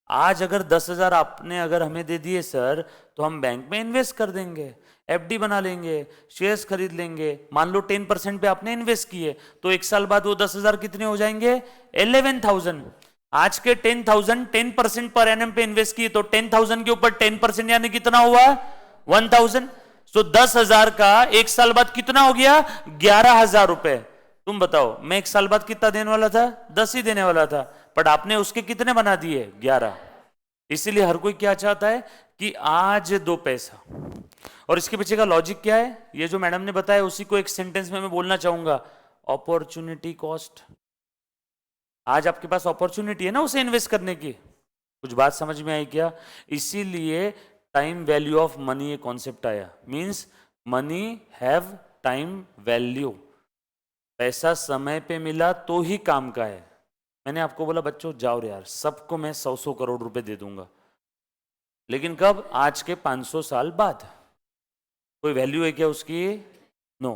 आज अगर 10,000 आपने अगर हमें दे दिए सर, तो हम बैंक में इन्वेस्ट कर देंगे, एफडी बना लेंगे, शेयर्स खरीद लेंगे। मान लो 10% पे आपने इन्वेस्ट किए, तो 1 साल बाद वो 10,000 कितने हो जाएंगे, 11,000। आज के 10,000 10% पर एनएम पे इन्वेस्ट किए, तो 10,000 के ऊपर 10% यानी कितना हुआ, 1,000। तो 10,000 का 1 साल बाद कितना हो गया, 11,000 रुपए। तुम बताओ, मैं 1 साल बाद कितना देने वाला था, 10 ही देने वाला था, बट आपने उसके कितने बना दिए, 11। इसीलिए हर कोई क्या चाहता है कि आज दो पैसा। और इसके पीछे का लॉजिक क्या है, ये जो मैडम ने बताया उसी को एक सेंटेंस में मैं बोलना चाहूंगा, अपॉर्चुनिटी कॉस्ट। आज आपके पास अपॉर्चुनिटी है ना उसे इन्वेस्ट करने की। कुछ बात समझ में आई क्या? इसीलिए टाइम वैल्यू ऑफ मनी ये कॉन्सेप्ट आया। Means money have time value. पैसा समय पे मिला तो ही काम का है। मैंने आपको बोला बच्चों जाओ रे यार, सबको मैं 100-100 करोड़ रुपए दे दूंगा, लेकिन कब, आज के 500 साल बाद। कोई वैल्यू है क्या उसकी? नो।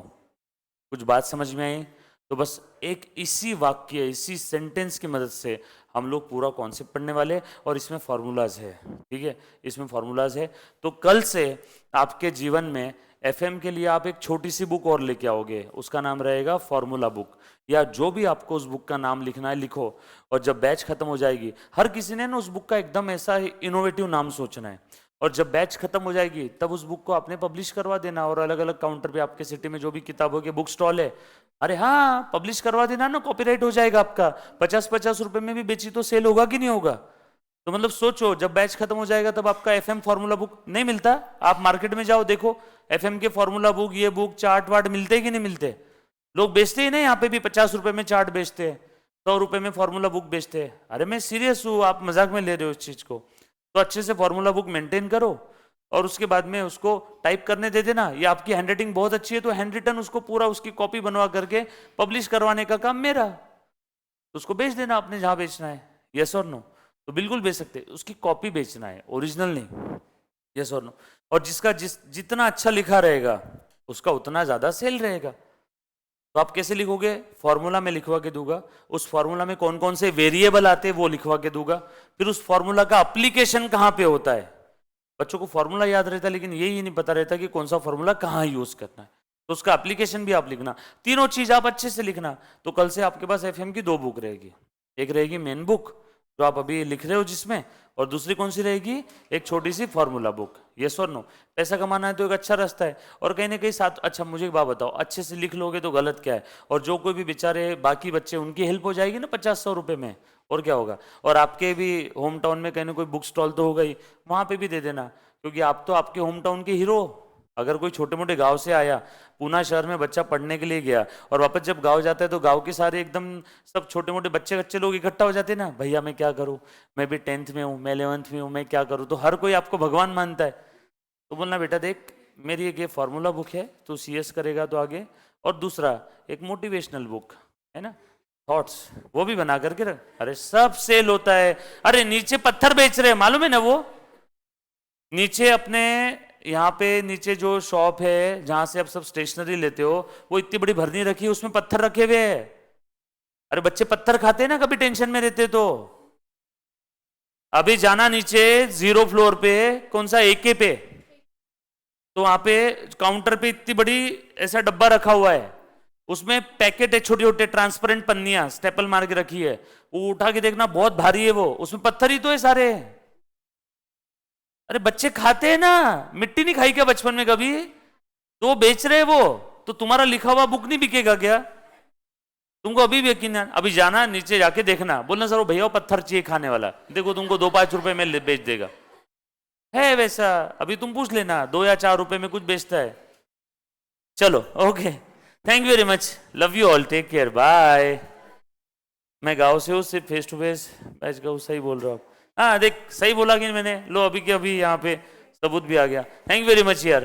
कुछ बात समझ में आई? तो बस एक इसी वाक्य, इसी सेंटेंस की मदद से हम लोग पूरा कॉन्सेप्ट पढ़ने वाले, और इसमें फॉर्मूलाज है, ठीक है, इसमें फॉर्मूलाज है। तो कल से आपके जीवन में एफएम के लिए आप एक छोटी सी बुक और लेके आओगे, उसका नाम रहेगा फॉर्मूला बुक, या जो भी आपको उस बुक का नाम लिखना है लिखो। और जब बैच खत्म हो जाएगी, हर किसी ने ना उस बुक का एकदम ऐसा इनोवेटिव नाम सोचना है, और जब बैच खत्म हो जाएगी तब उस बुक को आपने पब्लिश करवा देना। और अलग अलग काउंटर पे आपके सिटी में जो भी किताबों के बुक स्टॉल है, अरे हाँ पब्लिश करवा देना ना, कॉपीराइट हो जाएगा आपका। 50-50 रुपए में भी बेची तो सेल होगा कि नहीं होगा? तो मतलब सोचो, जब बैच खत्म हो जाएगा तब आपका एफएम फॉर्मूला बुक नहीं मिलता। आप मार्केट में जाओ देखो, एफएम के फॉर्मूला बुक, ये बुक, चार्ट वार्ट मिलते कि नहीं मिलते? लोग बेचते ही नहीं, यहाँ पे भी 50 रुपए में चार्ट बेचते हैं, 100 रुपए में फॉर्मूला बुक बेचते हैं। अरे मैं सीरियस हूँ, आप मजाक में ले रहे हो इस चीज को। तो अच्छे से फॉर्मूला बुक मेंटेन करो, और उसके बाद में उसको टाइप करने दे देना। ये आपकी हैंडराइटिंग बहुत अच्छी है, तो हैंड रिटन उसको पूरा उसकी कॉपी बनवा करके पब्लिश करवाने का काम मेरा। तो उसको बेच देना आपने जहां बेचना है। यस और नो? तो बिल्कुल बेच सकते, उसकी कॉपी बेचना है, ओरिजिनल नहीं। यस और नो? और जिसका जितना अच्छा लिखा रहेगा उसका उतना ज्यादा सेल रहेगा। तो आप कैसे लिखोगे? फॉर्मूला में लिखवा के दूंगा, उस फॉर्मूला में कौन कौन से वेरिएबल आते हैं वो लिखवा के दूंगा, फिर उस फॉर्मूला का एप्लीकेशन कहां पे होता है। बच्चों को फॉर्मूला याद रहता है, लेकिन यही नहीं पता रहता कि कौन सा फॉर्मूला कहाँ यूज करना है। तो उसका एप्लीकेशन भी आप लिखना, तीनों चीज आप अच्छे से लिखना। तो कल से आपके पास एफएम की 2 बुक रहेगी। एक रहेगी मेन बुक जो आप अभी लिख रहे हो जिसमें, और दूसरी कौन सी रहेगी, एक छोटी सी फॉर्मूला बुक। यस और नो? पैसा कमाना है तो एक अच्छा रास्ता है। और कहीं ना कहीं साथ, अच्छा मुझे एक बात बताओ, अच्छे से लिख लोगे तो गलत क्या है? और जो कोई भी बेचारे बाकी बच्चे, उनकी हेल्प हो जाएगी ना 50-100 रुपए में, और क्या होगा। और आपके भी होम टाउन में कहीं ना कोई बुक स्टॉल तो होगा ही, वहां पे भी दे देना, क्योंकि आप तो आपके होम टाउन के हीरो। अगर कोई छोटे मोटे गांव से आया, पूना शहर में बच्चा पढ़ने के लिए गया, और वापस जब गांव जाता है तो गांव के सारे एकदम सब छोटे मोटे बच्चे लोग इकट्ठा हो जाते हैं ना, भैया मैं क्या करूं, मैं भी 10th में हूं, मैं 11th में हूं, मैं क्या करूं। तो हर कोई आपको भगवान मानता है। तो बोलना बेटा देख, मेरी एक ये फॉर्मूला बुक है, तो सीएस करेगा तो आगे। और दूसरा एक मोटिवेशनल बुक है ना, थॉट्स, वो भी बना करके रख। अरे सब सेल होता है। अरे नीचे पत्थर बेच रहे हैं, मालूम है ना? वो नीचे अपने यहाँ पे नीचे जो शॉप है जहां से आप सब स्टेशनरी लेते हो, वो इतनी बड़ी भरनी रखी है, उसमें पत्थर रखे हुए हैं। अरे बच्चे पत्थर खाते हैं ना कभी टेंशन में रहते तो। अभी जाना नीचे 0 फ्लोर पे, कौन सा, एके पे, तो वहां पे काउंटर पे इतनी बड़ी ऐसा डब्बा रखा हुआ है, उसमें पैकेट है छोटे छोटे ट्रांसपेरेंट पन्नियां स्टेपल मार के रखी है। वो उठा के देखना, बहुत भारी है वो, उसमें पत्थर ही तो है सारे। अरे बच्चे खाते हैं ना, मिट्टी नहीं खाई क्या बचपन में कभी? तो बेच रहे वो, तो तुम्हारा लिखा हुआ बुक नहीं बिकेगा क्या? तुमको अभी भी यकीन है? अभी जाना नीचे, जाके देखना, बोलना सर वो भैया पत्थर चाहिए खाने वाला, देखो तुमको 2-5 रुपए में बेच देगा। है वैसा, अभी तुम पूछ लेना, 2 या 4 रुपए में कुछ बेचता है। चलो okay, thank you very much, love you all, take care, bye. मैं गाँव से हूँ, सिर्फ फेस टू फेस बैच का सही बोल रहा हूँ। हाँ देख, सही बोला कि मैंने, लो अभी के अभी यहाँ पे सबूत भी आ गया। थैंक यू वेरी मच यार।